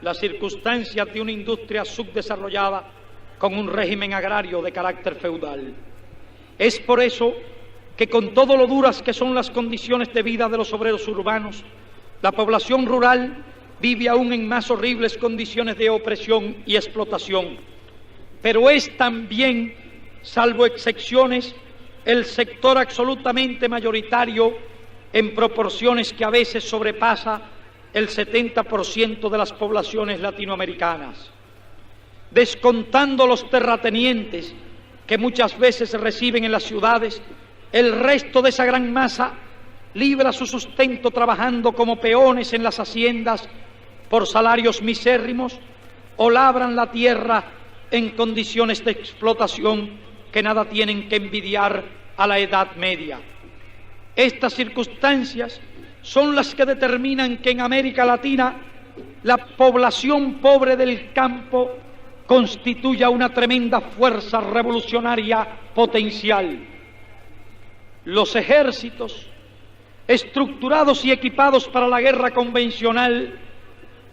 las circunstancias de una industria subdesarrollada con un régimen agrario de carácter feudal. Es por eso que, con todo lo duras que son las condiciones de vida de los obreros urbanos, la población rural vive aún en más horribles condiciones de opresión y explotación. Pero es también, salvo excepciones, el sector absolutamente mayoritario en proporciones que a veces sobrepasa el 70% de las poblaciones latinoamericanas. Descontando los terratenientes que muchas veces se reciben en las ciudades, el resto de esa gran masa libra su sustento trabajando como peones en las haciendas por salarios misérrimos o labran la tierra en condiciones de explotación que nada tienen que envidiar a la Edad Media. Estas circunstancias son las que determinan que en América Latina la población pobre del campo constituya una tremenda fuerza revolucionaria potencial. Los ejércitos, estructurados y equipados para la guerra convencional,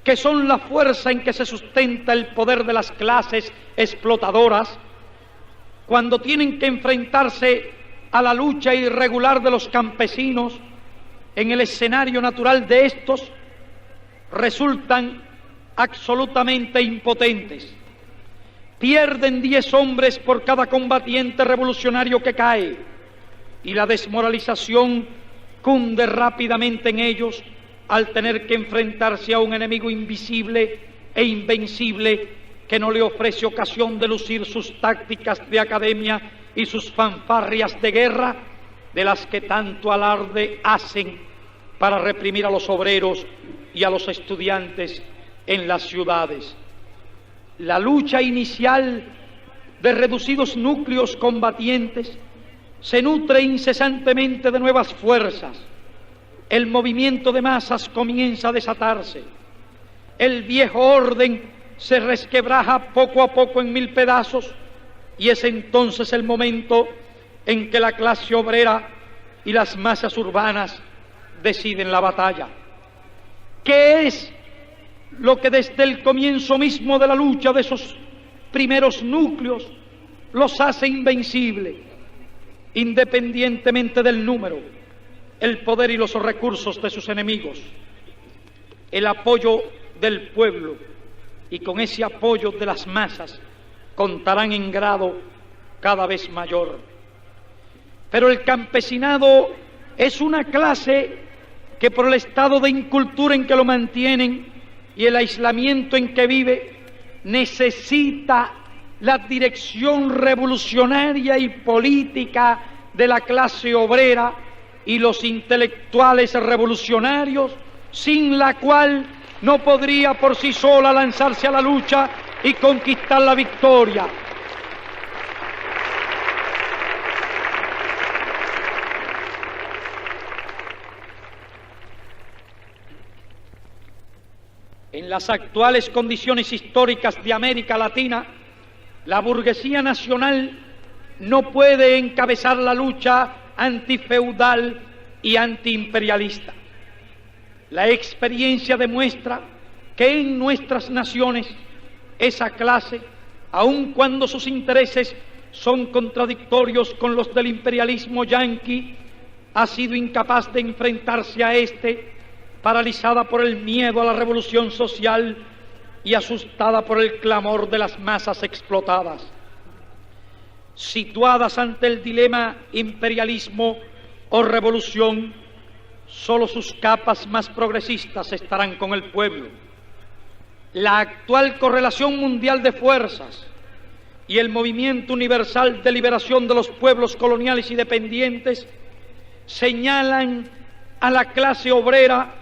que son la fuerza en que se sustenta el poder de las clases explotadoras, cuando tienen que enfrentarse a la lucha irregular de los campesinos en el escenario natural de estos, resultan absolutamente impotentes. Pierden 10 hombres por cada combatiente revolucionario que cae, y la desmoralización cunde rápidamente en ellos al tener que enfrentarse a un enemigo invisible e invencible que no le ofrece ocasión de lucir sus tácticas de academia y sus fanfarrias de guerra, de las que tanto alarde hacen para reprimir a los obreros y a los estudiantes en las ciudades. La lucha inicial de reducidos núcleos combatientes se nutre incesantemente de nuevas fuerzas. El movimiento de masas comienza a desatarse. El viejo orden se resquebraja poco a poco en 1000 pedazos, y es entonces el momento en que la clase obrera y las masas urbanas deciden la batalla. ¿Qué es lo que desde el comienzo mismo de la lucha de esos primeros núcleos los hace invencibles, independientemente del número, el poder y los recursos de sus enemigos? El apoyo del pueblo, y con ese apoyo de las masas contarán en grado cada vez mayor. Pero el campesinado es una clase que, por el estado de incultura en que lo mantienen y el aislamiento en que vive, necesita la dirección revolucionaria y política de la clase obrera y los intelectuales revolucionarios, sin la cual no podría por sí sola lanzarse a la lucha y conquistar la victoria. En las actuales condiciones históricas de América Latina, la burguesía nacional no puede encabezar la lucha antifeudal y antiimperialista. La experiencia demuestra que en nuestras naciones esa clase, aun cuando sus intereses son contradictorios con los del imperialismo yanqui, ha sido incapaz de enfrentarse a este, paralizada por el miedo a la revolución social y asustada por el clamor de las masas explotadas. Situadas ante el dilema imperialismo o revolución, solo sus capas más progresistas estarán con el pueblo. La actual correlación mundial de fuerzas y el movimiento universal de liberación de los pueblos coloniales y dependientes señalan a la clase obrera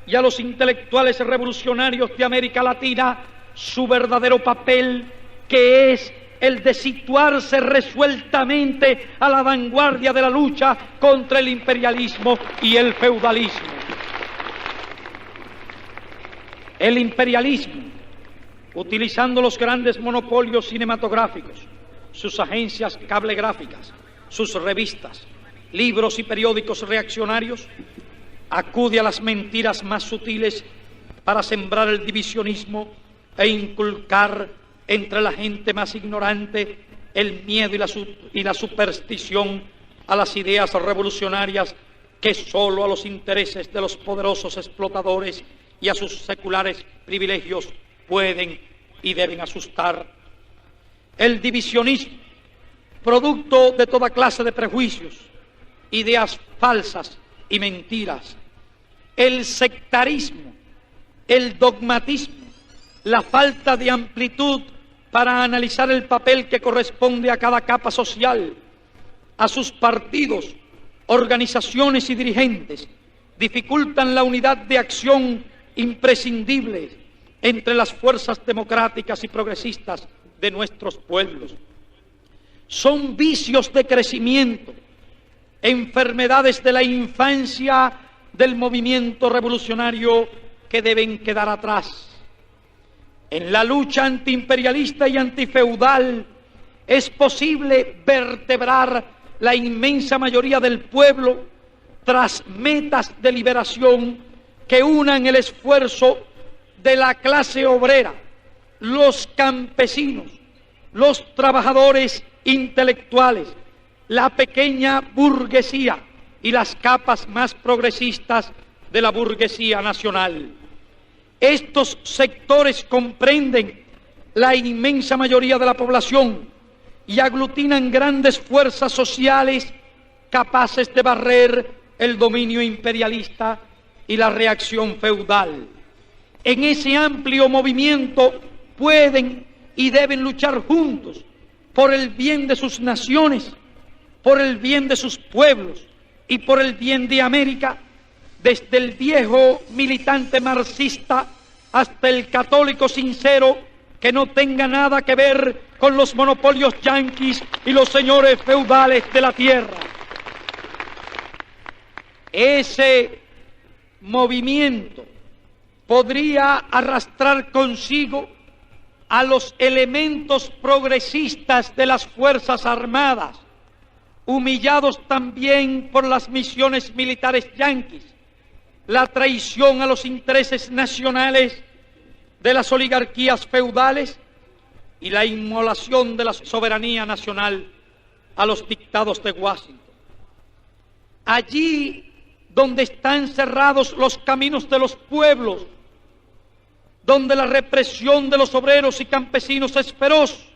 y a los intelectuales revolucionarios de América Latina su verdadero papel, que es el de situarse resueltamente a la vanguardia de la lucha contra el imperialismo y el feudalismo. El imperialismo, utilizando los grandes monopolios cinematográficos, sus agencias cablegráficas, sus revistas, libros y periódicos reaccionarios, acude a las mentiras más sutiles para sembrar el divisionismo e inculcar entre la gente más ignorante el miedo y la superstición a las ideas revolucionarias que sólo a los intereses de los poderosos explotadores y a sus seculares privilegios pueden y deben asustar. El divisionismo, producto de toda clase de prejuicios, ideas falsas y mentiras, el sectarismo, el dogmatismo, la falta de amplitud para analizar el papel que corresponde a cada capa social, a sus partidos, organizaciones y dirigentes, dificultan la unidad de acción imprescindible entre las fuerzas democráticas y progresistas de nuestros pueblos. Son vicios de crecimiento, enfermedades de la infancia del movimiento revolucionario que deben quedar atrás. En la lucha antiimperialista y antifeudal es posible vertebrar la inmensa mayoría del pueblo tras metas de liberación que unan el esfuerzo de la clase obrera, los campesinos, los trabajadores intelectuales, la pequeña burguesía y las capas más progresistas de la burguesía nacional. Estos sectores comprenden la inmensa mayoría de la población y aglutinan grandes fuerzas sociales capaces de barrer el dominio imperialista y la reacción feudal. En ese amplio movimiento pueden y deben luchar juntos por el bien de sus naciones, por el bien de sus pueblos y por el bien de América, desde el viejo militante marxista hasta el católico sincero que no tenga nada que ver con los monopolios yanquis y los señores feudales de la tierra. Ese movimiento podría arrastrar consigo a los elementos progresistas de las Fuerzas Armadas, humillados también por las misiones militares yanquis, la traición a los intereses nacionales de las oligarquías feudales y la inmolación de la soberanía nacional a los dictados de Washington. Allí donde están cerrados los caminos de los pueblos, donde la represión de los obreros y campesinos es feroz,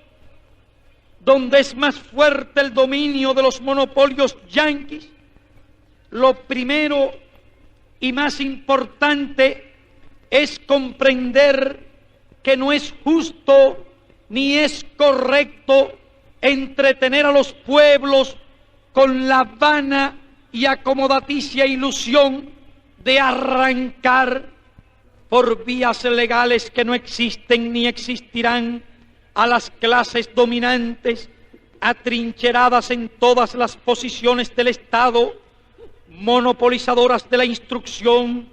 donde es más fuerte el dominio de los monopolios yanquis, lo primero y más importante es comprender que no es justo ni es correcto entretener a los pueblos con la vana y acomodaticia ilusión de arrancar por vías legales que no existen ni existirán a las clases dominantes atrincheradas en todas las posiciones del Estado, monopolizadoras de la instrucción,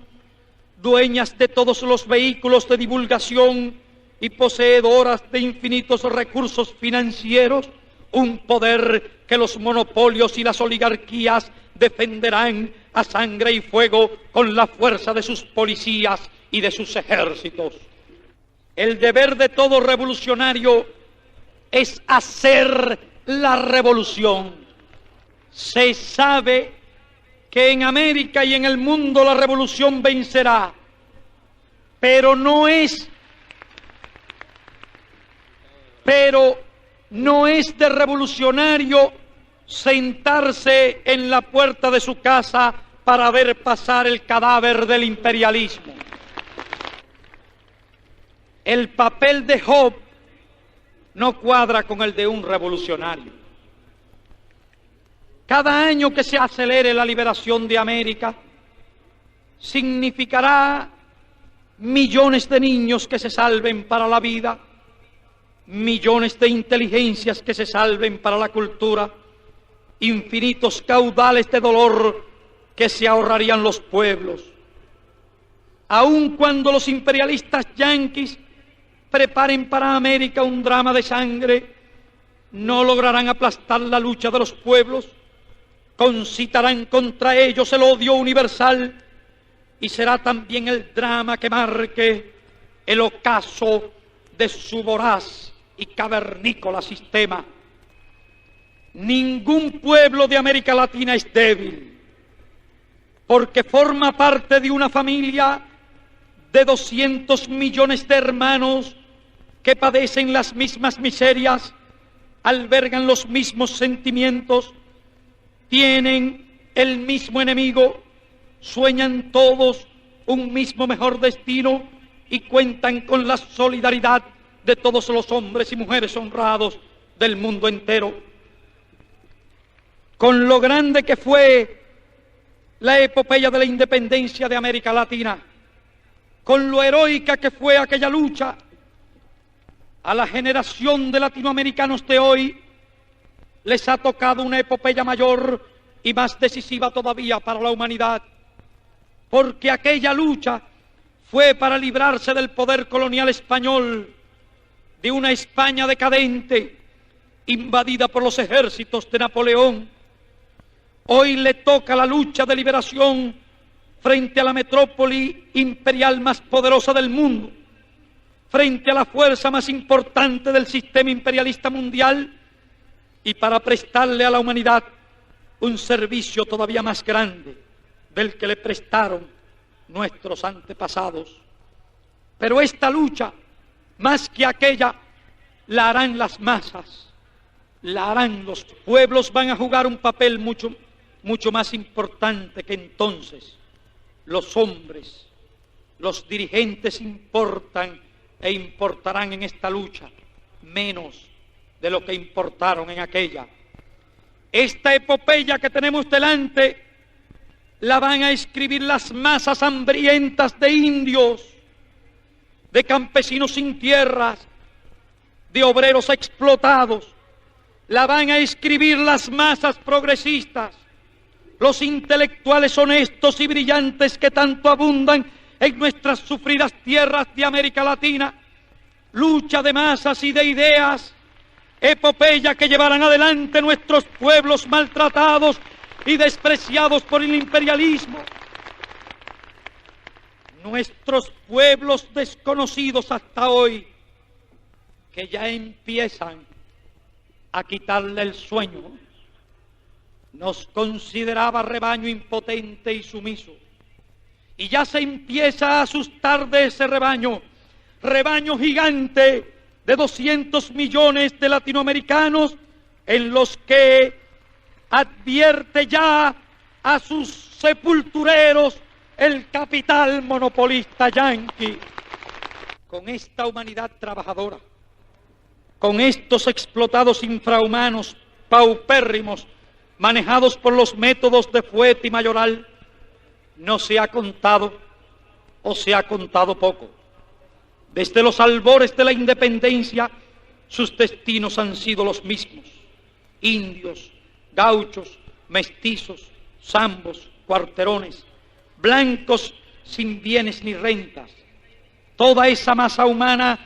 dueñas de todos los vehículos de divulgación y poseedoras de infinitos recursos financieros, un poder que los monopolios y las oligarquías defenderán a sangre y fuego con la fuerza de sus policías y de sus ejércitos. El deber de todo revolucionario es hacer la revolución. Se sabe que en América y en el mundo la revolución vencerá, pero no es de revolucionario sentarse en la puerta de su casa para ver pasar el cadáver del imperialismo. El papel de Job no cuadra con el de un revolucionario. Cada año que se acelere la liberación de América significará millones de niños que se salven para la vida, millones de inteligencias que se salven para la cultura, infinitos caudales de dolor que se ahorrarían los pueblos. Aun cuando los imperialistas yanquis preparen para América un drama de sangre, no lograrán aplastar la lucha de los pueblos, concitarán contra ellos el odio universal y será también el drama que marque el ocaso de su voraz y cavernícola sistema. Ningún pueblo de América Latina es débil, porque forma parte de una familia de 200 millones de hermanos que padecen las mismas miserias, albergan los mismos sentimientos, tienen el mismo enemigo, sueñan todos un mismo mejor destino y cuentan con la solidaridad de todos los hombres y mujeres honrados del mundo entero. Con lo grande que fue la epopeya de la independencia de América Latina, con lo heroica que fue aquella lucha, a la generación de latinoamericanos de hoy les ha tocado una epopeya mayor y más decisiva todavía para la humanidad, porque aquella lucha fue para librarse del poder colonial español, de una España decadente, invadida por los ejércitos de Napoleón. Hoy le toca la lucha de liberación frente a la metrópoli imperial más poderosa del mundo, frente a la fuerza más importante del sistema imperialista mundial, y para prestarle a la humanidad un servicio todavía más grande del que le prestaron nuestros antepasados. Pero esta lucha, más que aquella, la harán las masas, la harán los pueblos, van a jugar un papel mucho más importante que entonces. Los hombres, los dirigentes importan e importarán en esta lucha menos de lo que importaron en aquella. Esta epopeya que tenemos delante la van a escribir las masas hambrientas de indios, de campesinos sin tierras, de obreros explotados. La van a escribir las masas progresistas, los intelectuales honestos y brillantes que tanto abundan en nuestras sufridas tierras de América Latina. Lucha de masas y de ideas, epopeya que llevarán adelante nuestros pueblos maltratados y despreciados por el imperialismo. Nuestros pueblos desconocidos hasta hoy, que ya empiezan a quitarle el sueño. Nos consideraba rebaño impotente y sumiso, y ya se empieza a asustar de ese rebaño gigante de 200 millones de latinoamericanos, en los que advierte ya a sus sepultureros el capital monopolista yanqui. Con esta humanidad trabajadora, con estos explotados infrahumanos, paupérrimos, manejados por los métodos de Fuete y Mayoral, no se ha contado o se ha contado poco. Desde los albores de la independencia, sus destinos han sido los mismos: indios, gauchos, mestizos, zambos, cuarterones, blancos sin bienes ni rentas. Toda esa masa humana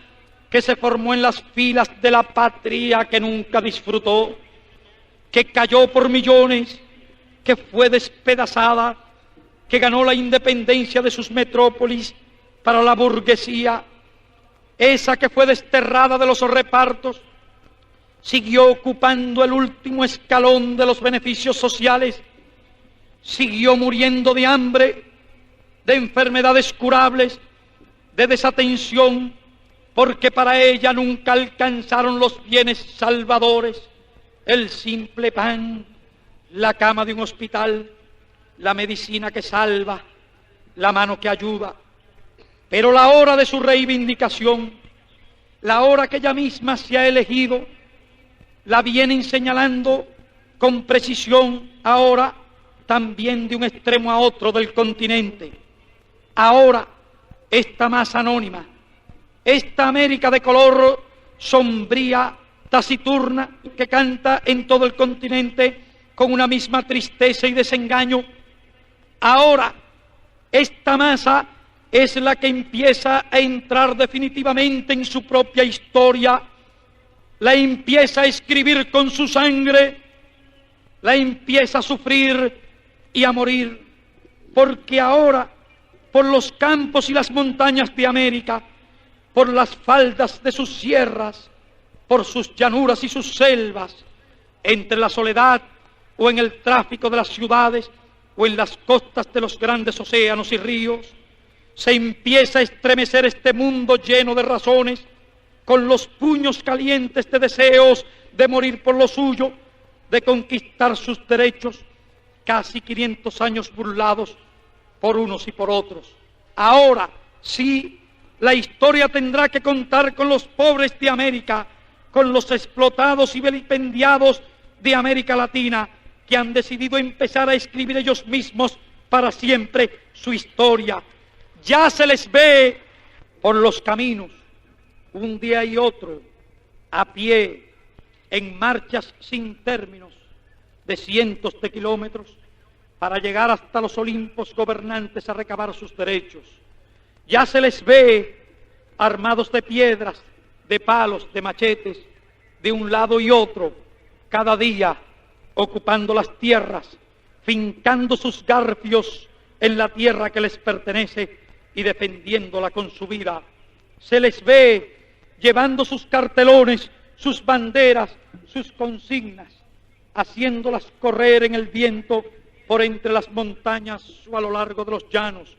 que se formó en las filas de la patria que nunca disfrutó, que cayó por millones, que fue despedazada, que ganó la independencia de sus metrópolis para la burguesía, esa que fue desterrada de los repartos, siguió ocupando el último escalón de los beneficios sociales, siguió muriendo de hambre, de enfermedades curables, de desatención, porque para ella nunca alcanzaron los bienes salvadores, el simple pan, la cama de un hospital, la medicina que salva, la mano que ayuda. Pero la hora de su reivindicación, la hora que ella misma se ha elegido, la vienen señalando con precisión ahora también de un extremo a otro del continente. Ahora esta masa anónima, esta América de color sombría, taciturna, que canta en todo el continente con una misma tristeza y desengaño, ahora esta masa es la que empieza a entrar definitivamente en su propia historia, la empieza a escribir con su sangre, la empieza a sufrir y a morir, porque ahora por los campos y las montañas de América, por las faldas de sus sierras, por sus llanuras y sus selvas, entre la soledad o en el tráfico de las ciudades o en las costas de los grandes océanos y ríos, se empieza a estremecer este mundo lleno de razones, con los puños calientes de deseos de morir por lo suyo, de conquistar sus derechos, casi 500 años burlados por unos y por otros. Ahora sí, la historia tendrá que contar con los pobres de América, con los explotados y vilipendiados de América Latina, que han decidido empezar a escribir ellos mismos para siempre su historia. Ya se les ve por los caminos, un día y otro, a pie, en marchas sin términos de cientos de kilómetros, para llegar hasta los Olimpos gobernantes a recabar sus derechos. Ya se les ve armados de piedras, de palos, de machetes, de un lado y otro, cada día ocupando las tierras, fincando sus garfios en la tierra que les pertenece y defendiéndola con su vida. Se les ve llevando sus cartelones, sus banderas, sus consignas, haciéndolas correr en el viento por entre las montañas o a lo largo de los llanos.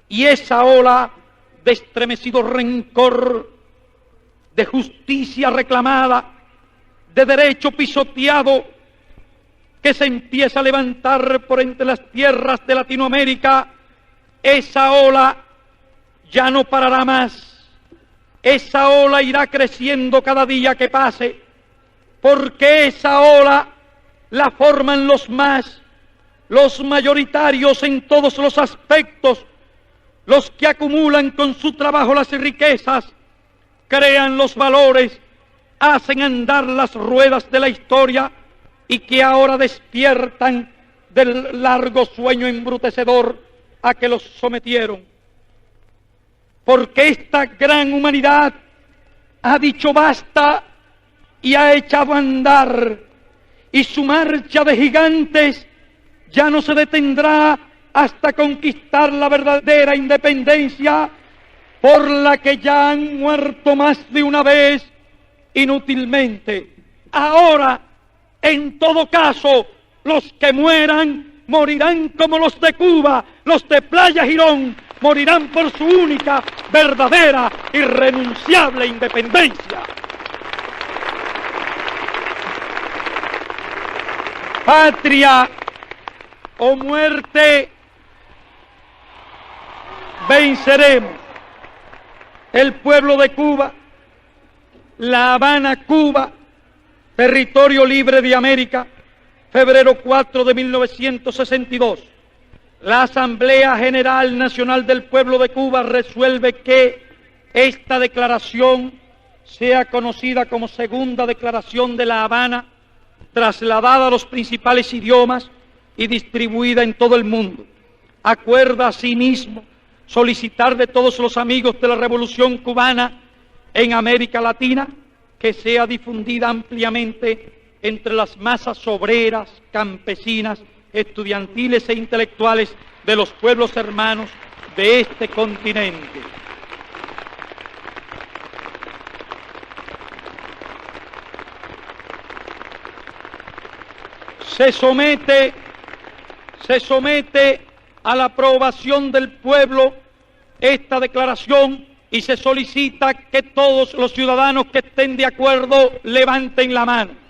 Y esa ola de estremecido rencor, de justicia reclamada, de derecho pisoteado, que se empieza a levantar por entre las tierras de Latinoamérica, esa ola ya no parará más. Esa ola irá creciendo cada día que pase, porque esa ola la forman los mayoritarios en todos los aspectos, los que acumulan con su trabajo las riquezas, crean los valores, hacen andar las ruedas de la historia y que ahora despiertan del largo sueño embrutecedor a que los sometieron. Porque esta gran humanidad ha dicho basta y ha echado a andar, y su marcha de gigantes ya no se detendrá hasta conquistar la verdadera independencia, por la que ya han muerto más de una vez inútilmente. Ahora, en todo caso, los que mueran morirán como los de Cuba, los de Playa Girón, morirán por su única, verdadera, irrenunciable independencia. Patria o muerte, venceremos. El pueblo de Cuba, La Habana, Cuba, territorio libre de América, febrero 4 de 1962. La Asamblea General Nacional del Pueblo de Cuba resuelve que esta declaración sea conocida como Segunda Declaración de La Habana, trasladada a los principales idiomas y distribuida en todo el mundo. Acuerda asimismo solicitar de todos los amigos de la Revolución Cubana en América Latina que sea difundida ampliamente entre las masas obreras, campesinas, estudiantiles e intelectuales de los pueblos hermanos de este continente. Se somete a la aprobación del pueblo esta declaración y se solicita que todos los ciudadanos que estén de acuerdo levanten la mano.